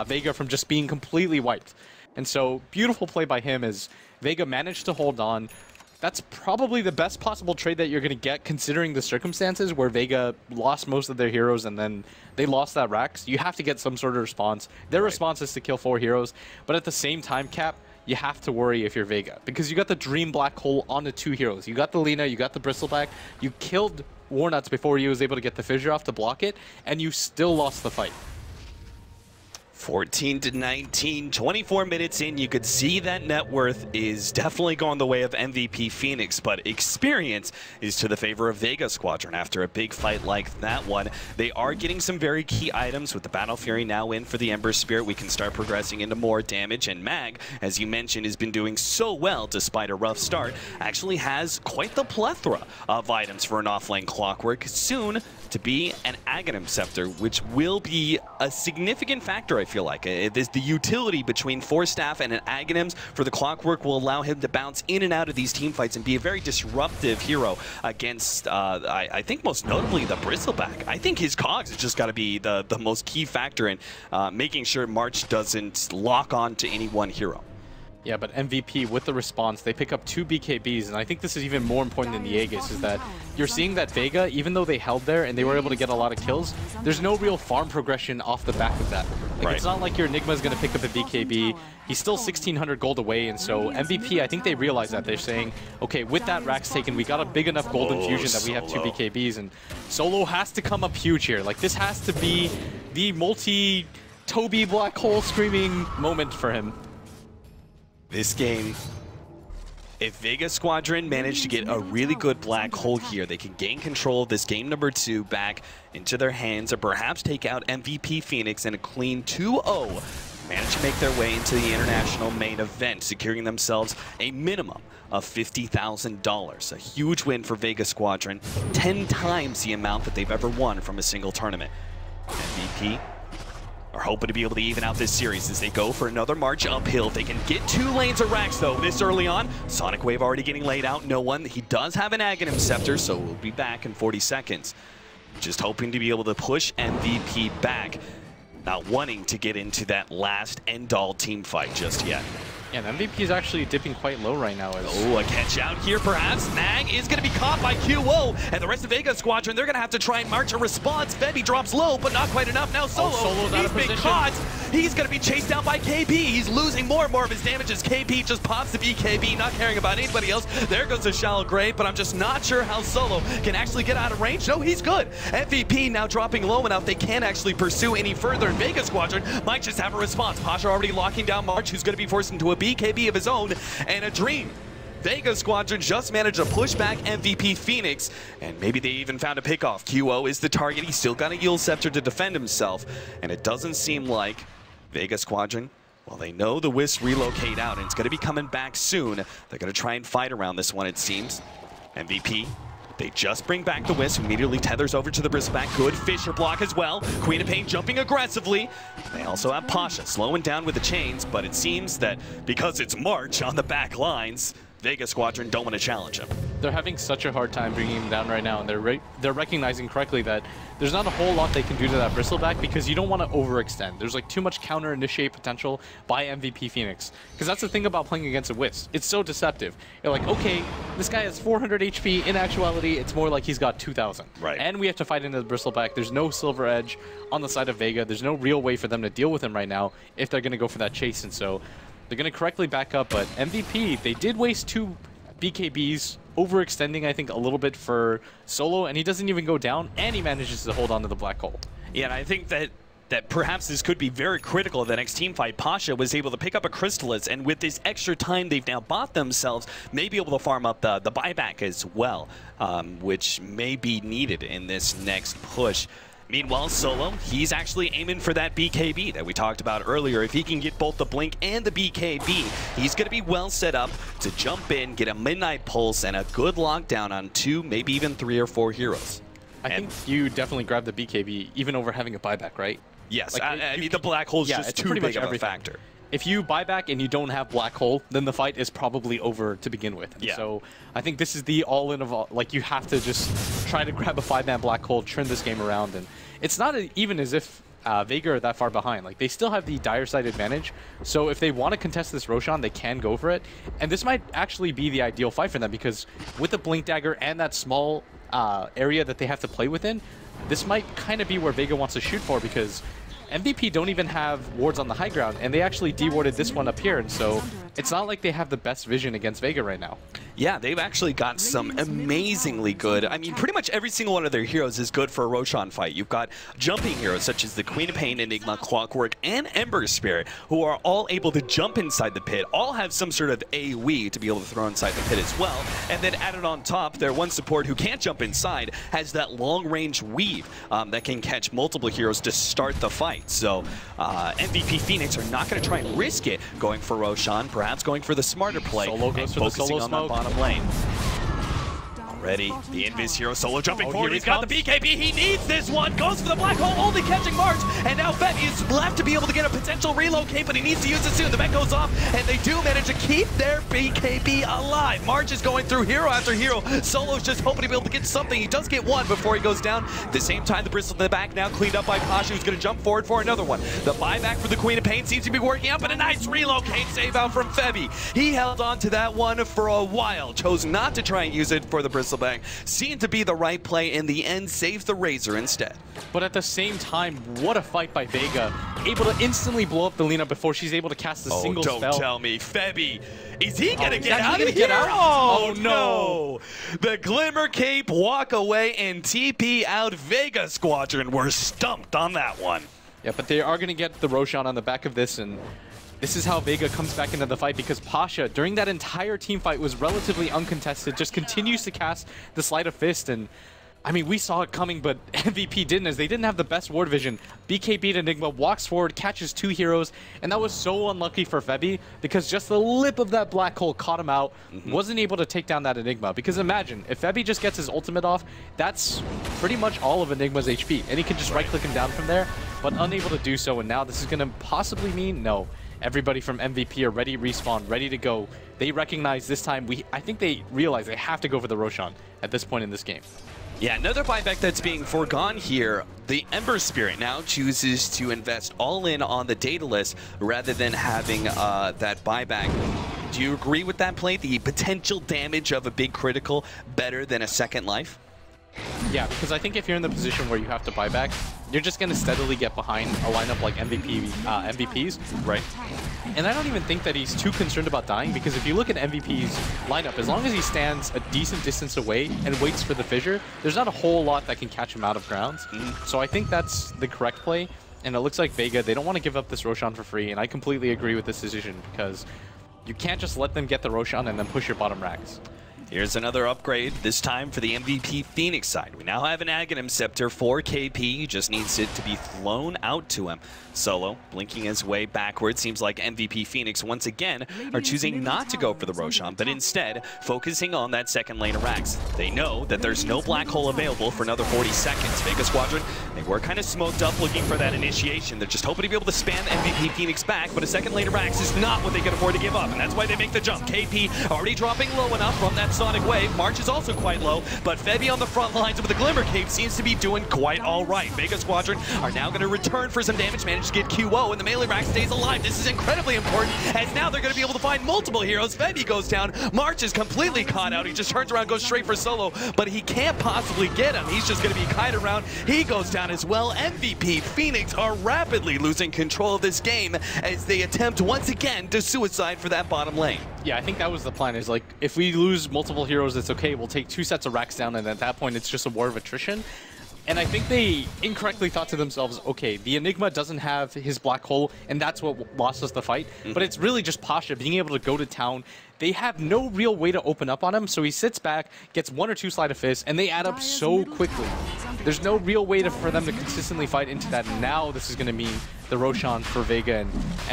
Vega from just being completely wiped. And so, beautiful play by him as Vega managed to hold on. That's probably the best possible trade that you're going to get considering the circumstances where Vega lost most of their heroes and then they lost that Rax. You have to get some sort of response. Their response is to kill 4 heroes, but at the same time, Cap, you have to worry if you're Vega because you got the Dream Black Hole on the 2 heroes. You got the Lina, you got the Bristleback, you killed Warnuts before he was able to get the Fissure off to block it, and you still lost the fight. 14-19, 24 minutes in, you could see that net worth is definitely going the way of MVP Phoenix, but experience is to the favor of Vega Squadron after a big fight like that one. They are getting some very key items with the Battle Fury now in for the Ember Spirit. We can start progressing into more damage, and Mag, as you mentioned, has been doing so well despite a rough start, actually has quite the plethora of items for an offlane Clockwork, soon to be an Aghanim Scepter, which will be a significant factor, I feel like. The utility between 4-staff and an Aghanims for the Clockwork will allow him to bounce in and out of these team fights and be a very disruptive hero against, I think most notably, the Bristleback. I think his cogs has just got to be the most key factor in making sure March doesn't lock on to any one hero. Yeah, but MVP, with the response, they pick up 2 BKBs, and I think this is even more important than the Aegis, is that you're seeing that Vega, even though they held there and they were able to get a lot of kills, there's no real farm progression off the back of that. Like, It's not like your Enigma is going to pick up a BKB. He's still 1,600 gold away, and so MVP, I think they realize that. They're saying, okay, with that Rax taken, we got a big enough gold infusion that we have 2 BKBs, and Solo has to come up huge here. Like, this has to be the multi-Toby Black Hole screaming moment for him. This game, if Vega Squadron managed to get a really good black hole here, they can gain control of this game number 2 back into their hands, or perhaps take out MVP Phoenix in a clean 2-0. Manage to make their way into the international main event, securing themselves a minimum of $50,000. A huge win for Vega Squadron, 10 times the amount that they've ever won from a single tournament. MVP are hoping to be able to even out this series as they go for another march uphill. They can get 2 lanes of racks though this early on. Sonic Wave already getting laid out, no one. He does have an Aghanim Scepter, so we'll be back in 40 seconds. Just hoping to be able to push MVP back, not wanting to get into that last end-all team fight just yet. Yeah, and MVP is actually dipping quite low right now. Oh, a catch out here perhaps. Mag is going to be caught by QO, and the rest of Vega Squadron, they're going to have to try and march a response. Febby drops low, but not quite enough. Now Solo, he's been caught. He's going to be chased down by KB. He's losing more and more of his damage as KB just pops the BKB, not caring about anybody else. There goes the shallow grave, but I'm just not sure how Solo can actually get out of range. No, he's good. MVP now dropping low enough they can't actually pursue any further. Vega Squadron might just have a response. Pasha already locking down March, who's going to be forced into a BKB of his own, and a Dream. Vega Squadron just managed to push back MVP Phoenix, and maybe they even found a pickoff. QO is the target. He's still got a Yield Scepter to defend himself, and it doesn't seem like Vega Squadron, well, they know the Wisp relocate out, and it's going to be coming back soon. They're going to try and fight around this one, it seems. MVP, they just bring back the Wisp, immediately tethers over to the Bristleback. Good Fissure block as well. Queen of Pain jumping aggressively. They also have Pasha slowing down with the chains, but it seems that because it's March on the back lines, Vega Squadron don't want to challenge him. they're having such a hard time bringing him down right now, and they're recognizing correctly that there's not a whole lot they can do to that bristleback because you don't want to overextend. There's like too much counter initiate potential by MVP Phoenix, because that's the thing about playing against a Wisp. It's so deceptive. You're like, okay, this guy has 400 HP. In actuality, it's more like he's got 2,000. Right. And we have to fight into the bristleback. There's no silver edge on the side of Vega. There's no real way for them to deal with him right now if they're going to go for that chase, and so they're going to correctly back up. But MVP, they did waste 2 BKBs, overextending, I think, a little bit for Solo, and he doesn't even go down, and he manages to hold on to the black hole. Yeah, and I think that perhaps this could be very critical of the next team fight. Pasha was able to pick up a Crystallis, and with this extra time they've now bought themselves, may be able to farm up the buyback as well, which may be needed in this next push. Meanwhile, Solo, he's actually aiming for that BKB that we talked about earlier. If he can get both the Blink and the BKB, he's going to be well set up to jump in, get a Midnight Pulse, and a good lockdown on 2, maybe even 3 or 4 heroes. I think you definitely grab the BKB, even over having a buyback, right? Yes, like, I mean, the Black Hole is just too big of a factor. If you buy back and you don't have Black Hole, then the fight is probably over to begin with. Yeah. So I think this is the all-in of all. Like, you have to just try to grab a 5-man Black Hole, turn this game around, and it's not even as if Vega are that far behind. Like, they still have the dire side advantage, so if they want to contest this Roshan, they can go for it. And this might actually be the ideal fight for them, because with the Blink Dagger and that small area that they have to play within, this might kind of be where Vega wants to shoot for, because MVP don't even have wards on the high ground, and they actually dewarded this one up here, and so it's not like they have the best vision against Vega right now. Yeah, they've actually got some amazingly good, I mean, pretty much every single one of their heroes is good for a Roshan fight. You've got jumping heroes such as the Queen of Pain, Enigma, Clockwork, and Ember Spirit, who are all able to jump inside the pit, all have some sort of AoE to be able to throw inside the pit as well, and then added on top, their one support who can't jump inside has that long-range weave that can catch multiple heroes to start the fight. So MVP Phoenix are not going to try and risk it going for Roshan, perhaps going for the smarter play. Solo goes for the Solo smoke. Bottom lane. Already, the Invis hero Solo jumping forward. He's got the BKB. He needs this one. Goes for the Black Hole, only catching March. And now Femi is left to be able to get a potential relocate, but he needs to use it soon. The bet goes off, and they do manage to keep their BKB alive. March is going through hero after hero. Solo's just hoping to be able to get something. He does get one before he goes down. At the same time, the Bristle in the back now cleaned up by Pasha, who's going to jump forward for another one. The buyback for the Queen of Pain seems to be working out, but a nice relocate save out from Femi. He held on to that one for a while, chose not to try and use it for the Bristleback. Seemed to be the right play in the end, saves the Razor instead. But at the same time, what a fight by Vega. Able to instantly blow up the Lina before she's able to cast a single spell. Don't tell me. Femi, is he going to get out of here? Oh, no. The Glimmer Cape walk away and TP out Vega Squadron. We're stumped on that one. Yeah, but they are going to get the Roshan on the back of this, and this is how Vega comes back into the fight, because Pasha, during that entire team fight, was relatively uncontested, just continues to cast the Sleight of Fist, and I mean, we saw it coming, but MVP didn't, as they didn't have the best ward vision. BKB Enigma walks forward, catches 2 heroes, and that was so unlucky for Febby, because just the lip of that Black Hole caught him out, wasn't able to take down that Enigma. Because imagine, if Febby just gets his ultimate off, that's pretty much all of Enigma's HP, and he can just right-click him down from there, but unable to do so, and now this is going to possibly mean, no, everybody from MVP are ready, respawn, ready to go. They recognize this time, I think they realize they have to go for the Roshan at this point in this game. Yeah, another buyback that's being foregone here. The Ember Spirit now chooses to invest all in on the Daedalus rather than having that buyback. Do you agree with that play? The potential damage of a big critical better than a second life? Yeah, because I think if you're in the position where you have to buy back, you're just going to steadily get behind a lineup like MVPs. Right. And I don't even think that he's too concerned about dying, because if you look at MVP's lineup, as long as he stands a decent distance away and waits for the fissure, there's not a whole lot that can catch him out of grounds. So I think that's the correct play. And it looks like Vega, they don't want to give up this Roshan for free, and I completely agree with this decision, because you can't just let them get the Roshan and then push your bottom racks. Here's another upgrade, this time for the MVP Phoenix side. We now have an Aghanim Scepter for KP, just needs it to be flown out to him. Solo, blinking his way backwards. Seems like MVP Phoenix, once again, are choosing not to go for the Roshan, but instead focusing on that second lane of racks. They know that there's no Black Hole available for another 40 seconds. Vega Squadron, they were kind of smoked up looking for that initiation. They're just hoping to be able to spam MVP Phoenix back, but a second lane of racks is not what they can afford to give up, and that's why they make the jump. KP already dropping low enough from that Sonic Wave. March is also quite low, but Febby on the front lines with the Glimmer Cape seems to be doing quite all right. Vega Squadron are now going to return for some damage, manage to get QO, and the melee rack stays alive. This is incredibly important, as now they're going to be able to find multiple heroes. Febby goes down. March is completely caught out. He just turns around, goes straight for solo, but he can't possibly get him. He's just going to be kited around. He goes down as well. MVP Phoenix are rapidly losing control of this game as they attempt once again to suicide for that bottom lane. Yeah, I think that was the plan, is like, if we lose multiple heroes, it's okay. We'll take 2 sets of racks down, and at that point, it's just a war of attrition. And I think they incorrectly thought to themselves, okay, the Enigma doesn't have his black hole, and that's what lost us the fight. But it's really just Pasha being able to go to town. They have no real way to open up on him, so he sits back, gets 1 or 2 sleight of fist, and they add up so quickly. There's no real way for them to consistently fight into that. And now this is going to mean the Roshan for Vega and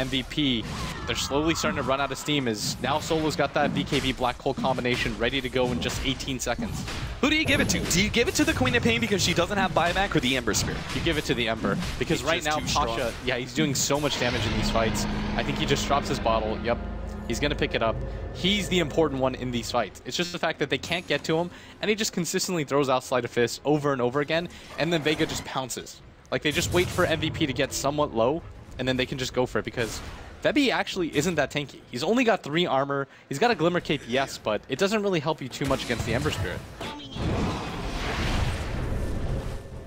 MVP. They're slowly starting to run out of steam, as now Solo's got that BKB black hole combination ready to go in just 18 seconds. Who do you give it to? Do you give it to the Queen of Pain because she doesn't have buyback, or the Ember Spirit? You give it to the Ember, because right now Pasha, yeah, he's doing so much damage in these fights. I think he just drops his bottle. Yep. He's going to pick it up. He's the important one in these fights. It's just the fact that they can't get to him, and he just consistently throws out sleight of fist over and over again, and then Vega just pounces. Like, they just wait for MVP to get somewhat low, and then they can just go for it, because Febby actually isn't that tanky. He's only got 3 armor. He's got a Glimmer Cape, yes, but it doesn't really help you too much against the Ember Spirit.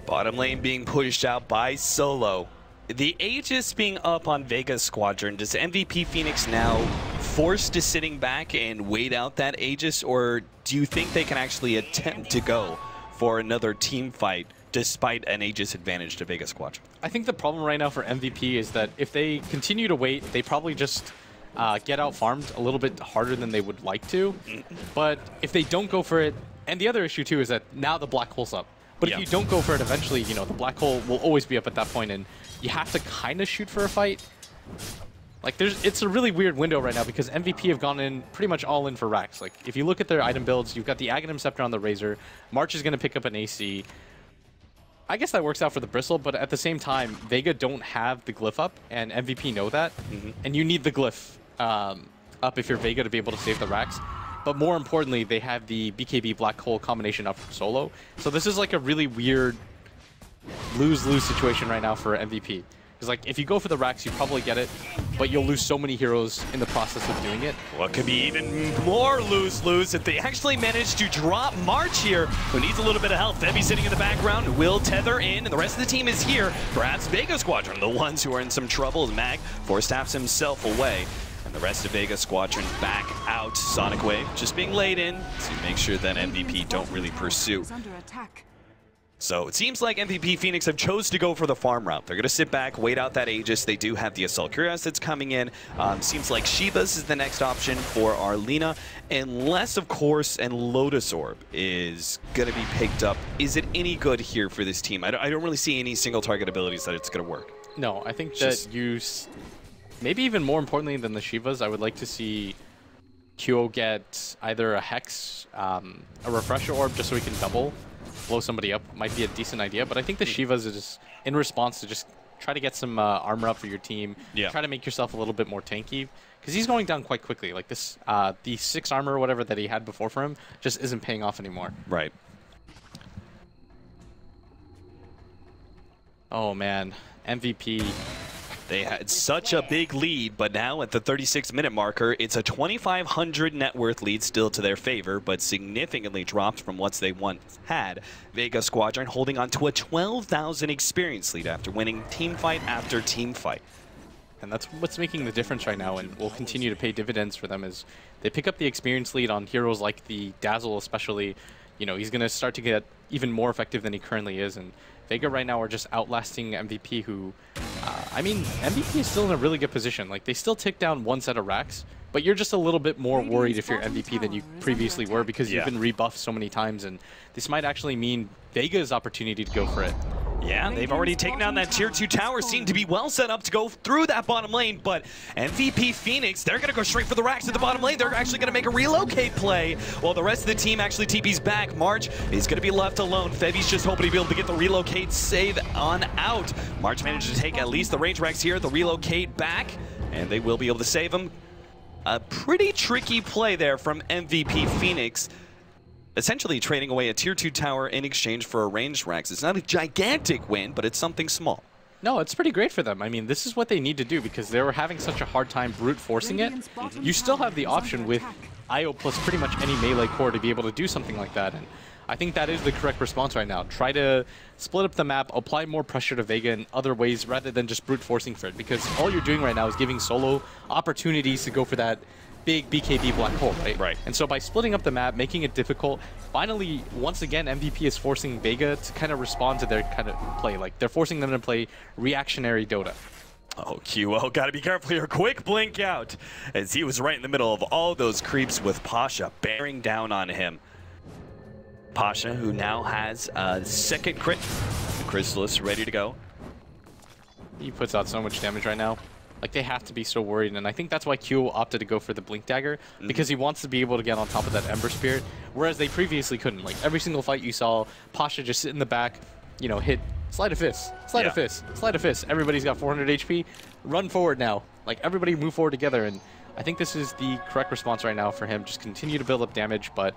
Bottom lane being pushed out by Solo. The Aegis being up on Vega Squadron, does MVP Phoenix now forced to sitting back and wait out that Aegis, or do you think they can actually attempt to go for another team fight despite an Aegis advantage to Vega Squadron? I think the problem right now for MVP is that if they continue to wait, they probably just get out farmed a little bit harder than they would like to. But if they don't go for it, and the other issue too is that now the black hole's up. But if you don't go for it, eventually, you know, the black hole will always be up at that point, and you have to kind of shoot for a fight. Like, it's a really weird window right now, because MVP have gone in pretty much all in for racks. Like, if you look at their item builds, you've got the Aghanim Scepter on the Razor. March is going to pick up an AC. I guess that works out for the Bristle, but at the same time, Vega don't have the glyph up, and MVP know that. And you need the glyph up if you're Vega to be able to save the racks. But more importantly, they have the BKB black hole combination up from Solo. So this is like a really weird lose-lose situation right now for MVP. Because, like, if you go for the racks, you probably get it, but you'll lose so many heroes in the process of doing it. What could be even more lose-lose if they actually manage to drop March here, who needs a little bit of help. Febby sitting in the background, will tether in, and the rest of the team is here. Perhaps Vega Squadron, the ones who are in some trouble. Mag force-taps himself away. And the rest of Vega Squadron back out. Sonic Wave just being laid in to make sure that MVP don't really pursue. So it seems like MVP Phoenix have chose to go for the farm route. They're going to sit back, wait out that Aegis. They do have the Assault Cuirass that's coming in. Seems like Shiva's is the next option for Arlena. Unless, of course, and Lotus Orb is going to be picked up. Is it any good here for this team? I don't really see any single target abilities that it's going to work. No, I think that maybe even more importantly than the Shivas, I would like to see QO get either a Hex, a Refresher Orb, just so he can double, blow somebody up. Might be a decent idea, but I think the Shivas is just in response to just try to get some armor up for your team, try to make yourself a little bit more tanky, because he's going down quite quickly. Like this, the 6 armor or whatever that he had before for him just isn't paying off anymore. Right. Oh man, MVP. They had such a big lead, but now at the 36-minute marker, it's a 2,500 net worth lead still to their favor, but significantly dropped from what they once had. Vega Squadron holding on to a 12,000 experience lead after winning team fight after team fight. And that's what's making the difference right now, and will continue to pay dividends for them, as they pick up the experience lead on heroes like the Dazzle especially. You know, he's going to start to get even more effective than he currently is, and Vega right now are just outlasting MVP, who, I mean, MVP is still in a really good position. Like, they still tick down 1 set of racks, but you're just a little bit more worried if you're MVP than you previously were, because you've been rebuffed so many times, and this might actually mean Vega's opportunity to go for it. Yeah, they've already taken down that tier 2 tower, seem to be well set up to go through that bottom lane, but MVP Phoenix, they're going to go straight for the racks at the bottom lane. They're actually going to make a relocate play, while the rest of the team actually TP's back. March is going to be left alone. Febby's just hoping to be able to get the relocate save on out. March managed to take at least the range racks here, the relocate back, and they will be able to save him. A pretty tricky play there from MVP Phoenix. essentially trading away a tier 2 tower in exchange for a ranged Rex. It's not a gigantic win, but it's something small. No, it's pretty great for them. I mean, this is what they need to do because they were having such a hard time brute forcing it. You still have the option with IO plus pretty much any melee core to be able to do something like that. And I think that is the correct response right now. Try to split up the map, apply more pressure to Vega in other ways rather than just brute forcing for it, because all you're doing right now is giving Solo opportunities to go for that big BKB black hole, right? Right. And so by splitting up the map, making it difficult, finally, once again, MVP is forcing Vega to kind of respond to their kind of play. Like, they're forcing them to play reactionary Dota. Oh, QO, gotta be careful here. Quick blink out, as he was right in the middle of all those creeps with Pasha bearing down on him. Pasha, who now has a second crit. Chrysalis ready to go. He puts out so much damage right now. Like, they have to be so worried, and I think that's why Q opted to go for the Blink Dagger, because he wants to be able to get on top of that Ember Spirit, whereas they previously couldn't. Like, every single fight you saw, Pasha just sit in the back, you know, hit Sleight of Fist, Sleight of Fist, Sleight of Fist. Everybody's got 400 HP. Run forward now. Like, everybody move forward together, and I think this is the correct response right now for him. Just continue to build up damage, but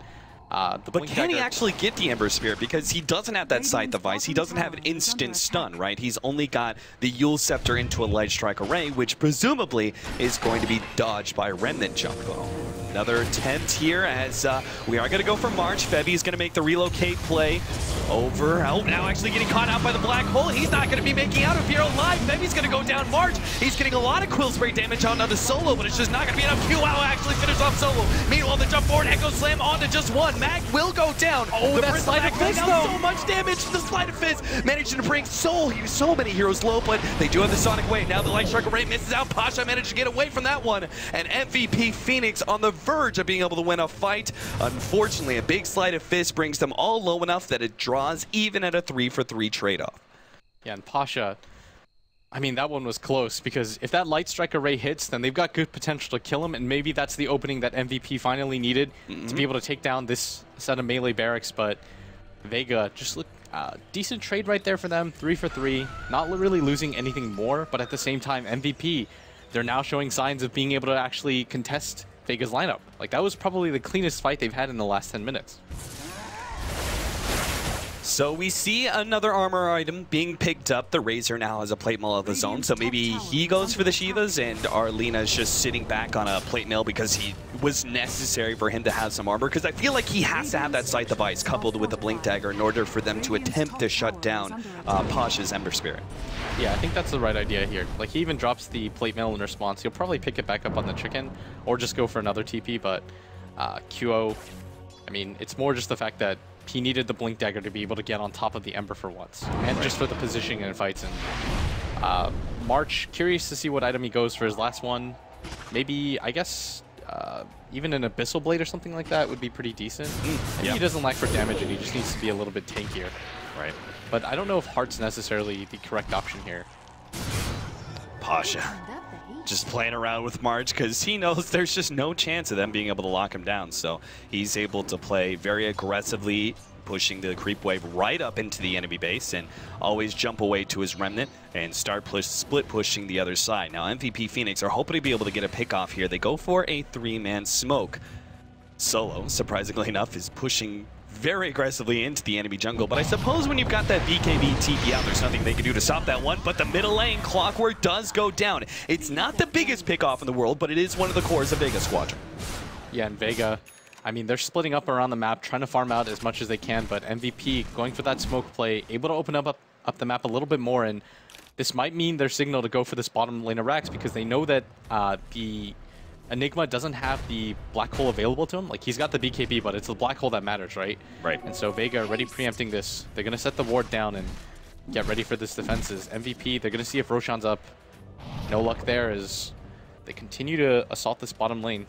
but can he actually get the Ember Spear? Because he doesn't have that side device. He doesn't have an instant stun, right? He's only got the Yule Scepter into a Light Strike Array, which presumably is going to be dodged by Remnant Jumbo. Another attempt here as we are going to go for March. Fevy's going to make the relocate play over. Oh, now actually getting caught out by the black hole. He's not going to be making out of here alive. Fevy's going to go down March. He's getting a lot of Quill Spray damage onto Solo, but it's just not going to be enough. QO actually finishes off Solo. Meanwhile, the jump forward, Echo Slam onto just one. Mag will go down. Oh, that Sleight of Fist, though. So much damage. The Sleight of Fist managing to bring so many heroes low, but they do have the Sonic Wave. Now the Light Strike Array misses out. Pasha managed to get away from that one. And MVP Phoenix on the verge of being able to win a fight. Unfortunately, a big Sleight of Fist brings them all low enough that it draws even at a 3-for-3 trade-off. Yeah, and Pasha, I mean, that one was close, because if that Light Strike Array hits, then they've got good potential to kill him, and maybe that's the opening that MVP finally needed to be able to take down this set of melee barracks. But Vega just looked decent trade right there for them, 3-for-3, not really losing anything more, but at the same time, MVP, they're now showing signs of being able to actually contest Vega's lineup. Like, that was probably the cleanest fight they've had in the last 10 minutes. So we see another armor item being picked up. The Razor now has a plate mail of his own, so maybe he goes for the Shivas and Arlena's just sitting back on a plate mail because he was necessary for him to have some armor, because I feel like he has to have that sight device coupled with the Blink Dagger in order for them to attempt to shut down Pasha's Ember Spirit. Yeah, I think that's the right idea here. Like, he even drops the plate mail in response. He'll probably pick it back up on the chicken or just go for another TP, but QO, I mean, it's more just the fact that he needed the Blink Dagger to be able to get on top of the Ember for once, and just for the positioning in fights. And March, curious to see what item he goes for his last one. Maybe, I guess, even an Abyssal Blade or something like that would be pretty decent. He doesn't lack for damage, and he just needs to be a little bit tankier. Right. But I don't know if Heart's necessarily the correct option here. Pasha just playing around with March because he knows there's just no chance of them being able to lock him down. So he's able to play very aggressively, pushing the creep wave right up into the enemy base and always jump away to his Remnant and start split pushing the other side. Now MVP Phoenix are hoping to be able to get a pick off here. They go for a 3-man smoke. Solo, surprisingly enough, is pushing very aggressively into the enemy jungle, but I suppose when you've got that BKB TP out, there's nothing they can do to stop that one. But the middle lane, Clockwork does go down. It's not the biggest pick-off in the world, but it is one of the cores of Vega Squadron. Yeah, and Vega, I mean, they're splitting up around the map, trying to farm out as much as they can, but MVP going for that smoke play, able to open up the map a little bit more, and this might mean their signal to go for this bottom lane of Rax, because they know that the Enigma doesn't have the black hole available to him. Like, he's got the BKB, but it's the black hole that matters, right? Right. And so Vega already preempting this. They're going to set the ward down and get ready for this defenses. MVP, they're going to see if Roshan's up. No luck there as they continue to assault this bottom lane.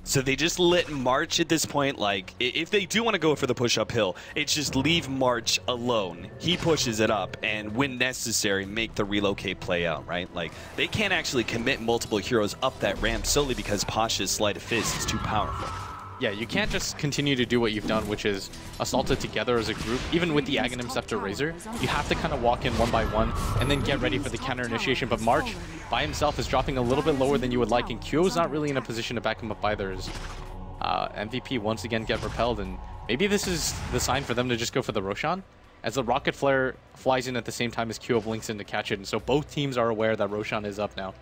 So they just let March at this point, like, if they do want to go for the push uphill, it's just leave March alone. He pushes it up, and when necessary, make the relocate play out, right? Like, they can't actually commit multiple heroes up that ramp solely because Pasha's Sleight of Fist is too powerful. Yeah, you can't just continue to do what you've done, which is assault it together as a group. Even with the Aghanim Scepter Razor, you have to kind of walk in one by one and then get ready for the counter initiation. But March, by himself, is dropping a little bit lower than you would like, and QO's not really in a position to back him up either. As MVP once again get repelled, and maybe this is the sign for them to just go for the Roshan, as the Rocket Flare flies in at the same time as Kyo blinks in to catch it, and so both teams are aware that Roshan is up now.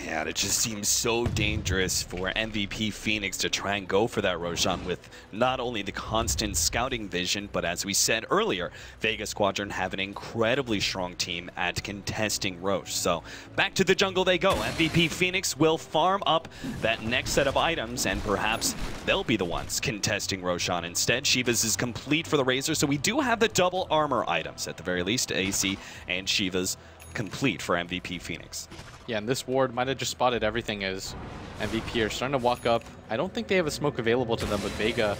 Yeah, it just seems so dangerous for MVP Phoenix to try and go for that Roshan with not only the constant scouting vision, but as we said earlier, Vega Squadron have an incredibly strong team at contesting Rosh. So back to the jungle they go. MVP Phoenix will farm up that next set of items, and perhaps they'll be the ones contesting Roshan instead. Shiva's is complete for the Razor, so we do have the double armor items, at the very least. AC and Shiva's complete for MVP Phoenix. Yeah, and this ward might have just spotted everything as MVP are starting to walk up. I don't think they have a smoke available to them, but Vega,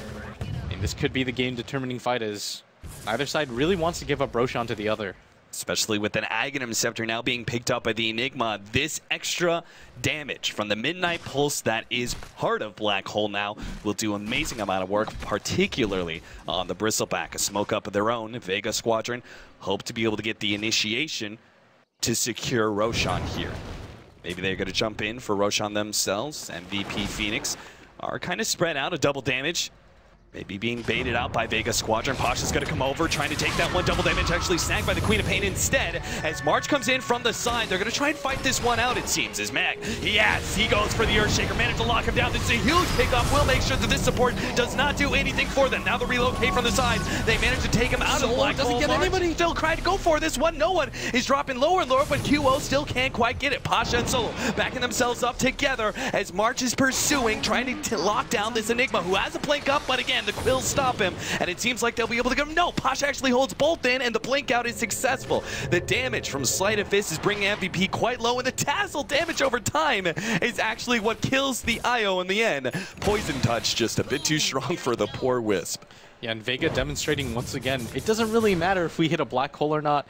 and this could be the game-determining fight as neither side really wants to give up Roshan to the other. Especially with an Aghanim Scepter now being picked up by the Enigma. This extra damage from the Midnight Pulse that is part of Black Hole now will do an amazing amount of work, particularly on the Bristleback. A smoke up of their own. Vega Squadron hope to be able to get the initiation to secure Roshan here. Maybe they're going to jump in for Roshan themselves. MVP Phoenix are kind of spread out, a double damage. Maybe being baited out by Vega Squadron. Pasha's going to come over, trying to take that one. Double damage actually snagged by the Queen of Pain instead. As March comes in from the side, they're going to try and fight this one out, it seems, as Mag. Yes, he goes for the Earthshaker. Managed to lock him down. This is a huge pickup. Will make sure that this support does not do anything for them. Now the relocate from the side. They manage to take him out of the Black Hole. Doesn't get anybody. Still trying to go for this one. No one is dropping lower and lower, but QO still can't quite get it. Pasha and Solo backing themselves up together as March is pursuing, trying to lock down this Enigma, who has a blink up, but again, the Quills stop him, and it seems like they'll be able to go. No, Pasha actually holds both in, and the blink out is successful. The damage from Sleight of Fist is bringing MVP quite low, and the tassel damage over time is actually what kills the IO in the end. Poison Touch just a bit too strong for the poor Wisp. Yeah, and Vega demonstrating once again, it doesn't really matter if we hit a black hole or not.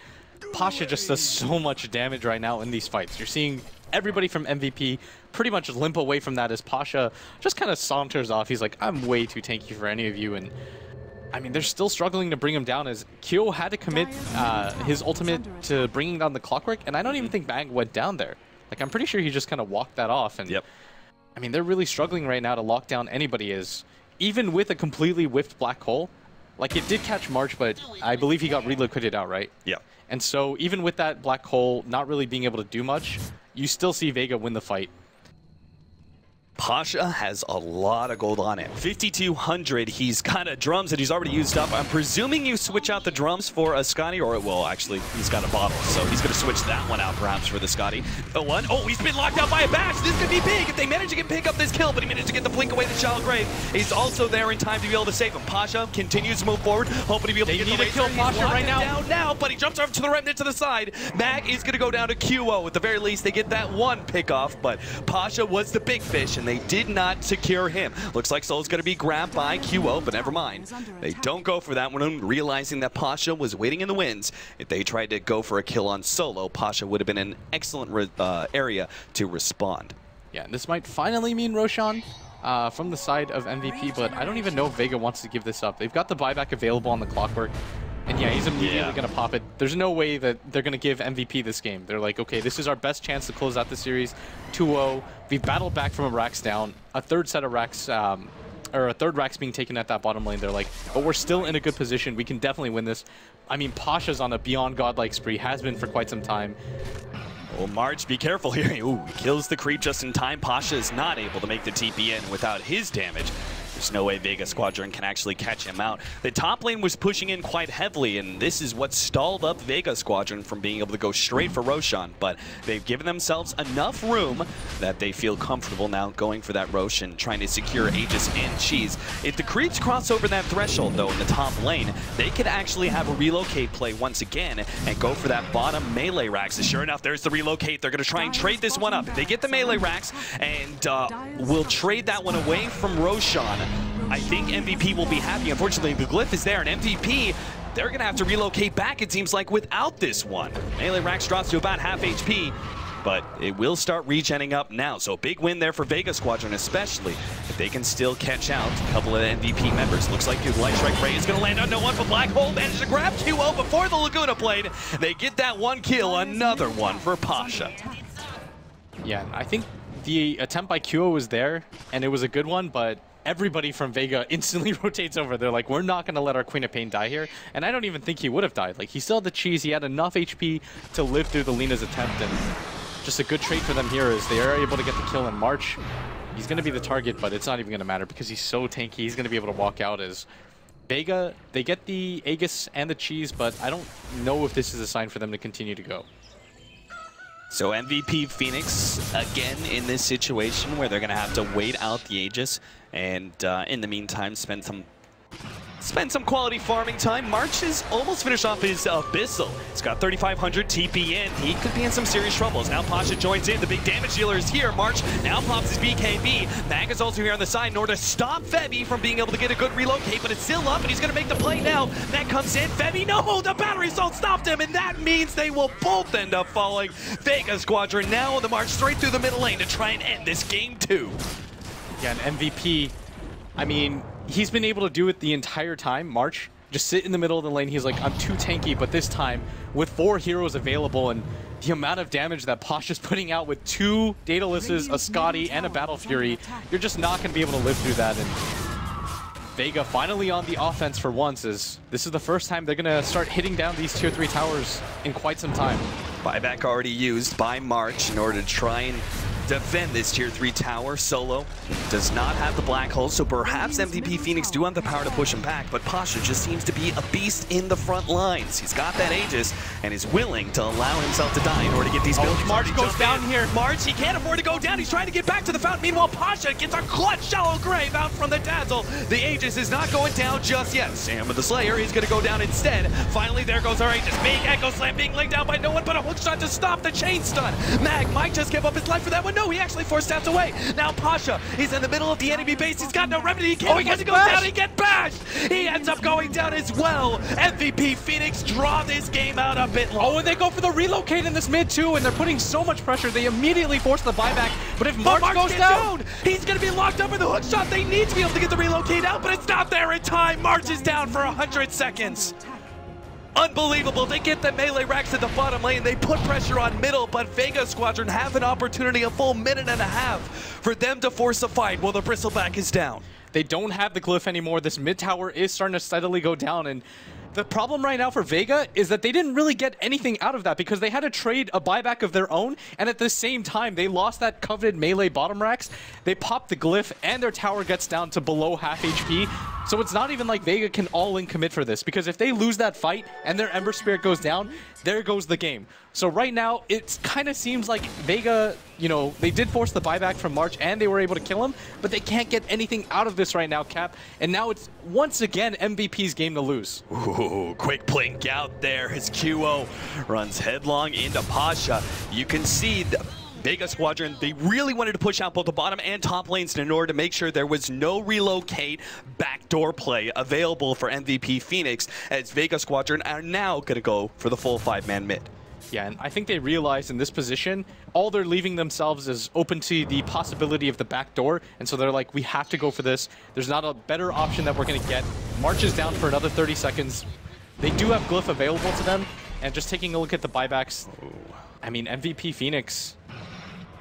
Pasha just does so much damage right now in these fights. You're seeing everybody from MVP pretty much limp away from that as Pasha just kind of saunters off. He's like, I'm way too tanky for any of you. And I mean, they're still struggling to bring him down as Kyo had to commit his ultimate to bringing down the Clockwork. And I don't even think Mag went down there. Like, I'm pretty sure he just kind of walked that off. And yep. I mean, they're really struggling right now to lock down anybody, as even with a completely whiffed black hole, like it did catch March, but I believe he got reliquided out, right? Yeah. And so even with that black hole not really being able to do much, you still see Vega win the fight. Pasha has a lot of gold on him. 5,200, he's got a drums that he's already used up. I'm presuming you switch out the drums for a Scotty, or, well, actually, he's got a bottle, so he's going to switch that one out perhaps for the Scotty. The one, oh, he's been locked out by a bash. This could be big if they manage to pick up this kill, but he managed to get the blink away to Shallow Grave. He's also there in time to be able to save him. Pasha continues to move forward, hoping to be able to get the kill Pasha right now, but he jumps over to the remnant to the side. Mag is going to go down to QO. At the very least, they get that one pick off, but Pasha was the big fish, and they did not secure him. Looks like Soul's going to be grabbed by QO, but never mind. They don't go for that one, realizing that Pasha was waiting in the winds. If they tried to go for a kill on Solo, Pasha would have been an excellent area to respond. Yeah, and this might finally mean Roshan from the side of MVP, but I don't even know if Vega wants to give this up. They've got the buyback available on the Clockwork. And yeah, he's immediately going to pop it. There's no way that they're going to give MVP this game. They're like, okay, this is our best chance to close out the series. 2-0. We've battled back from a racks down. A third set of racks, or a third racks being taken at that bottom lane. They're like, but we're still in a good position. We can definitely win this. I mean, Pasha's on a beyond godlike spree. Has been for quite some time. Oh, March, be careful here. Ooh, kills the creep just in time. Pasha is not able to make the TP in without his damage. There's no way Vega Squadron can actually catch him out. The top lane was pushing in quite heavily, and this is what stalled up Vega Squadron from being able to go straight for Roshan. But they've given themselves enough room that they feel comfortable now going for that Rosh and trying to secure Aegis and Cheese. If the creeps cross over that threshold, though, in the top lane, they could actually have a relocate play once again and go for that bottom melee racks. And sure enough, there's the relocate. They're going to try and trade this one up. If they get the melee racks, and will trade that one away from Roshan, I think MVP will be happy. Unfortunately, the glyph is there, and MVP, they're going to have to relocate back, it seems like, without this one. Melee Rax drops to about half HP, but it will start regenning up now. So big win there for Vega Squadron, especially if they can still catch out a couple of MVP members. Looks like the Light Strike Ray is going to land on no one, but Black Hole managed to grab QO before the Laguna played. They get that one kill, another one for Pasha. Yeah, I think the attempt by QO was there, and it was a good one, but everybody from Vega instantly rotates over. They're like, we're not going to let our Queen of Pain die here. And I don't even think he would have died. Like, he still had the cheese. He had enough HP to live through the Lina's attempt. And just a good trade for them here is they are able to get the kill in March. He's going to be the target, but it's not even going to matter because he's so tanky. He's going to be able to walk out as Vega. They get the Aegis and the cheese, but I don't know if this is a sign for them to continue to go. So MVP Phoenix, again, in this situation where they're going to have to wait out the Aegis and in the meantime spend some quality farming time. March has almost finished off his Abyssal. He's got 3,500 TP in. He could be in some serious troubles. Now Pasha joins in. The big damage dealer is here. March now pops his BKB. Mag is also here on the side in order to stop Febby from being able to get a good relocate, but it's still up, and he's going to make the play now. Mag comes in. Febby, no! The battery assault stopped him, and that means they will both end up falling. Vega Squadron now on the march straight through the middle lane to try and end this game 2. Yeah, an MVP, I mean, he's been able to do it the entire time. March, just sit in the middle of the lane. He's like, I'm too tanky, but this time, with 4 heroes available and the amount of damage that Pasha's putting out with 2 Daedalus, a Scotty, and a Battle Fury, you're just not going to be able to live through that. And Vega finally on the offense for once, as this is the first time they're going to start hitting down these tier 3 towers in quite some time. Buyback already used by March in order to try and defend this tier 3 tower. Solo does not have the black hole, so perhaps MVP Phoenix do have the power to push him back, but Pasha just seems to be a beast in the front lines. He's got that Aegis and is willing to allow himself to die in order to get these buildings. March goes down here. March, he can't afford to go down. He's trying to get back to the fountain. Meanwhile, Pasha gets a clutch shallow grave out from the Dazzle. The Aegis is not going down just yet. Sam with the Slayer, he's going to go down instead. Finally, there goes our Aegis. Big Echo Slam being laid down by no one but a hook shot to stop the chain stun. Mag might just give up his life for that one. No, he actually forced stats away. Now Pasha, he's in the middle of the enemy base. He's got no remedy. He can't afford to go down. He gets bashed. He ends up going down as well. MVP Phoenix draw this game out a bit long. Oh, and they go for the relocate in this mid too, and they're putting so much pressure. They immediately force the buyback. But if March goes down, he's going to be locked up in the hook shot. They need to be able to get the relocate out, but it's not there in time. March is down for 100 seconds. Unbelievable. They get the melee racks at the bottom lane. They put pressure on middle, but Vega Squadron have an opportunity, a full minute and a half, for them to force a fight while the bristleback is down. They don't have the glyph anymore. This mid tower is starting to steadily go down, and the problem right now for Vega is that they didn't really get anything out of that because they had to trade a buyback of their own, and at the same time, they lost that coveted melee bottom racks. They pop the glyph, and their tower gets down to below half HP. So it's not even like Vega can all-in commit for this, because if they lose that fight and their Ember Spirit goes down, there goes the game. So right now, it kind of seems like Vega, you know, they did force the buyback from March and they were able to kill him, but they can't get anything out of this right now, Cap. And now it's once again MVP's game to lose. Ooh, quick blink out there as QO runs headlong into Pasha. You can see the Vega Squadron, they really wanted to push out both the bottom and top lanes in order to make sure there was no relocate backdoor play available for MVP Phoenix, as Vega Squadron are now going to go for the full 5-man mid. Yeah, and I think they realize in this position, all they're leaving themselves is open to the possibility of the back door, and so they're like, we have to go for this. There's not a better option that we're going to get. March is down for another 30 seconds. They do have glyph available to them, and just taking a look at the buybacks, I mean, MVP Phoenix.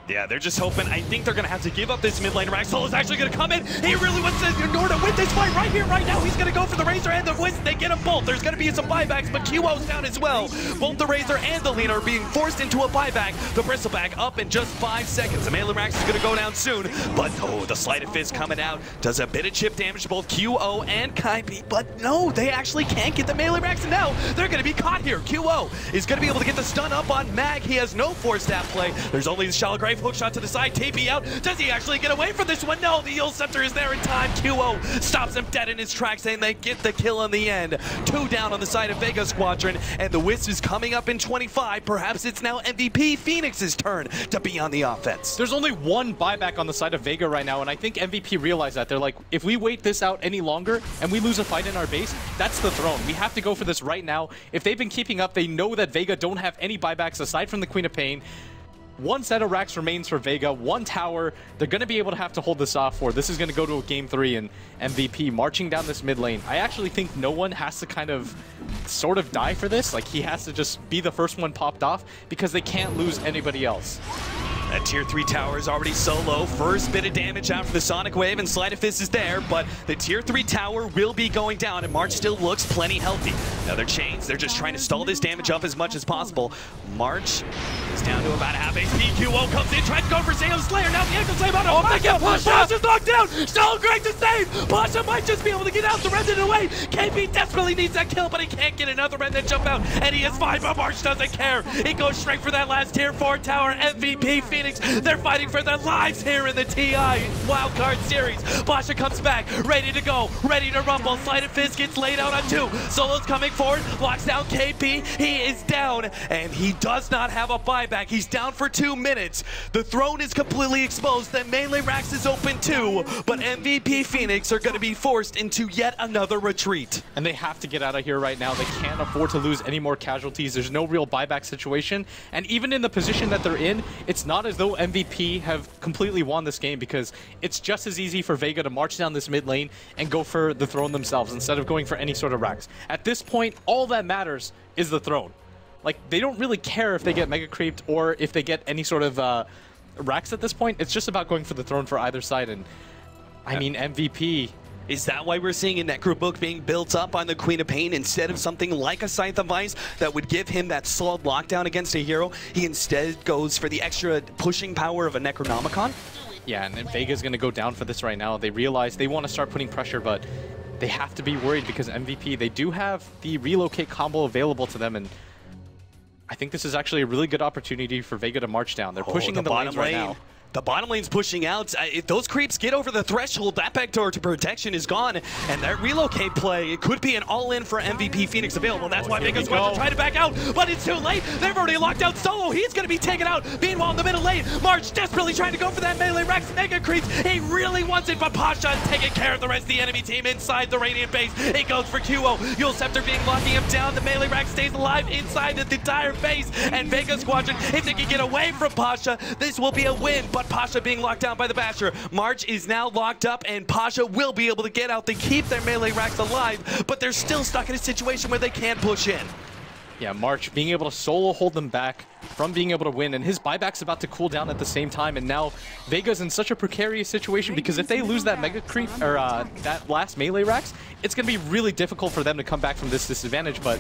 Yeah, they're just hoping. I think they're going to have to give up this mid lane. Solo's actually going to come in. He really wants to Norda win this fight right here, right now. He's going to go for the Razor and the Wisp. They get them both. There's going to be some buybacks, but QO's down as well. Both the Razor and the Lina are being forced into a buyback. The Bristleback up in just 5 seconds. The melee Rax is going to go down soon, but oh, the Sleight of Fist coming out. Does a bit of chip damage to both QO and Kaipi, but no, they actually can't get the melee Rax, and now they're going to be caught here. QO is going to be able to get the stun up on Mag. He has no force stat play. There's only the Shallow Grave hook shot to the side. TP out. Does he actually get away from this one? No, the Eel Scepter is there in time. QO stops him dead in his tracks, and they get the kill in the end. 2 down on the side of Vega Squadron, and the Wisp is coming up in 25. Perhaps it's now MVP Phoenix's turn to be on the offense. There's only one buyback on the side of Vega right now, and I think MVP realized that. They're like, if we wait this out any longer and we lose a fight in our base, that's the throne. We have to go for this right now. If they've been keeping up, they know that Vega don't have any buybacks aside from the Queen of Pain. 1 set of racks remains for Vega, 1 tower. They're going to be able to have to hold this off for. This is going to go to a game 3, and MVP marching down this mid lane. I actually think no one has to kind of sort of die for this. Like, he has to just be the first one popped off because they can't lose anybody else. That tier 3 tower is already solo. First bit of damage out for the Sonic Wave, and Sleight of Fist is there, but the tier 3 tower will be going down, and March still looks plenty healthy. Now they're chains. They're just trying to stall this damage up as much as possible. March is down to about half HP. QO comes in, tries to go for Zeo Slayer. Now the Echo Slave out of Pasha! Pasha's knocked down! So great to save! Pasha might just be able to get out the Remnant away! KP desperately needs that kill, but he can't get another Remnant jump out, and he is fine, but March doesn't care. He goes straight for that last tier 4 tower. MVP Phoenix, they're fighting for their lives here in the TI Wildcard Series. Pasha comes back, ready to go, ready to rumble. Sleight of Fist gets laid out on 2. Solo's coming forward, locks down KP. He is down, and he does not have a buyback. He's down for 2 minutes. The throne is completely exposed. The melee racks is open too, but MVP Phoenix are going to be forced into yet another retreat. And they have to get out of here right now. They can't afford to lose any more casualties. There's no real buyback situation, and even in the position that they're in, it's not as though MVP have completely won this game, because it's just as easy for Vega to march down this mid lane and go for the throne themselves instead of going for any sort of racks. At this point, all that matters is the throne. Like, they don't really care if they get mega creeped or if they get any sort of racks at this point. It's just about going for the throne for either side, and I mean, MVP. Is that why we're seeing a Necro Book being built up on the Queen of Pain instead of something like a Scythe of Ice that would give him that solid lockdown against a hero? He instead goes for the extra pushing power of a Necronomicon? Yeah, and Vega's going to go down for this right now. They realize they want to start putting pressure, but they have to be worried because MVP, they do have the relocate combo available to them, and I think this is actually a really good opportunity for Vega to march down. They're pushing in the lanes right now. The bottom lane's pushing out. If those creeps get over the threshold, that backdoor to protection is gone. And that relocate play, it could be an all-in for MVP Phoenix available. That's why Vega Squadron trying to back out, but it's too late. They've already locked out Solo. He's going to be taken out. Meanwhile, in the middle lane, March desperately trying to go for that melee Rex mega creeps. He really wants it, but Pasha is taking care of the rest of the enemy team inside the Radiant base. He goes for QO. Yule Scepter being locking him down. The melee Rex stays alive inside the entire base. And Vega Squadron, if they can get away from Pasha, this will be a win. But Pasha being locked down by the Basher. March is now locked up, and Pasha will be able to get out to keep their melee racks alive, but they're still stuck in a situation where they can't push in. Yeah, March being able to solo hold them back from being able to win, and his buyback's about to cool down at the same time, and now Vega's in such a precarious situation because if they lose that mega creep, or that last melee racks, it's going to be really difficult for them to come back from this disadvantage, but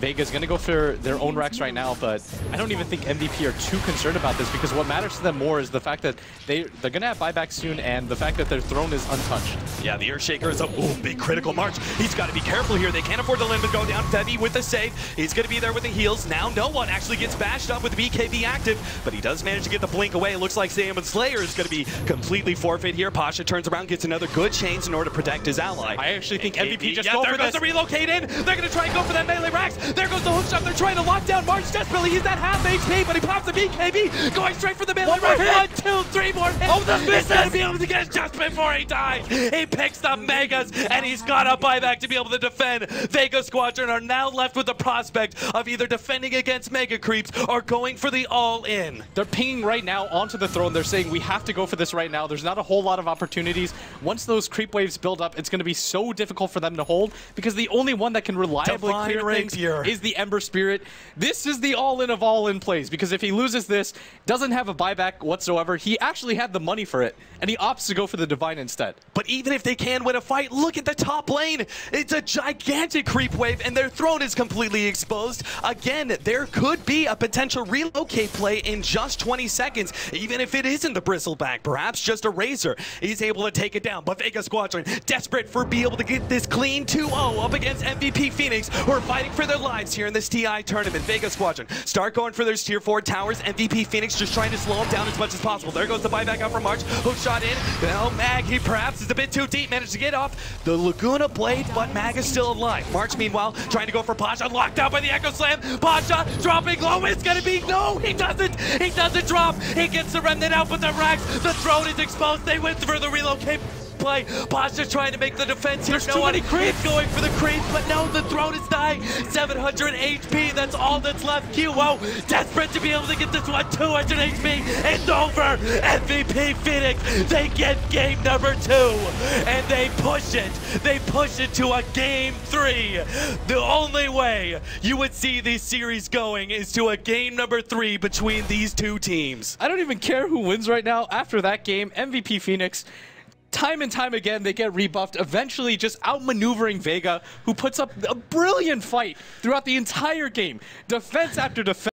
Vega's going to go for their own racks right now, but I don't even think MVP are too concerned about this because what matters to them more is the fact that they're going to have buybacks soon and the fact that their throne is untouched. Yeah, the Earthshaker is a big critical March. He's got to be careful here. They can't afford to let him go down heavy with the save. He's going to be there with the heals. Now no one actually gets bashed up with the BKB active, but he does manage to get the blink away. It looks like Sam Slayer is going to be completely forfeit here. Pasha turns around, gets another good chains in order to protect his ally. I actually think MVP just go for this. There goes the relocate in. They're going to try and go for that melee racks. There goes the hook shot. They're trying to lock down March desperately. He's at half HP, but he pops the BKB, going straight for the melee racks. 1, 2, 3 more hits. Oh, the misses! He's going to be able to get it just before he dies. He picks the megas, and he's got a buyback to be able to defend. Vega Squadron are now left with the prospect of either defending against mega creeps or going for the all-in. They're pinging right now onto the throne. They're saying we have to go for this right now. There's not a whole lot of opportunities. Once those creep waves build up, it's going to be so difficult for them to hold because the only one that can reliably clear things is the Ember Spirit. This is the all-in of all-in plays because if he loses this, doesn't have a buyback whatsoever, he actually had the money for it, and he opts to go for the Divine instead. But even if they can win a fight, look at the top lane. It's a gigantic creep wave, and their throne is completely exposed. Again, there could be a potential relocate play in just 20 seconds, even if it isn't the Bristleback, perhaps just a Razor. He's able to take it down, but Vega Squadron, desperate for being able to get this clean 2-0 up against MVP Phoenix, who are fighting for their lives here in this TI tournament. Vega Squadron start going for their tier 4 towers. MVP Phoenix just trying to slow him down as much as possible. There goes the buyback out from March. Hook shot in. Well, Mag, he perhaps is a bit too deep, managed to get off the Laguna Blade, but Mag is still alive. March, meanwhile, trying to go for Pasha, locked out by the Echo Slam. Pasha dropping low. It's gonna be no, he doesn't. He doesn't drop. He gets the remnant out, but the racks, the throne is exposed. They went for the relocate. play. Pasha's trying to make the defense here. There's too many creeps. Going for the creeps, but no, the throne is dying. 700 HP, that's all that's left. QO desperate to be able to get this one. 200 HP, it's over. MVP Phoenix, they get game number 2, and they push it. They push it to a game 3. The only way you would see this series going is to a game number 3 between these two teams. I don't even care who wins right now. After that game, MVP Phoenix, time and time again, they get rebuffed, eventually just outmaneuvering Vega, who puts up a brilliant fight throughout the entire game. Defense after defense.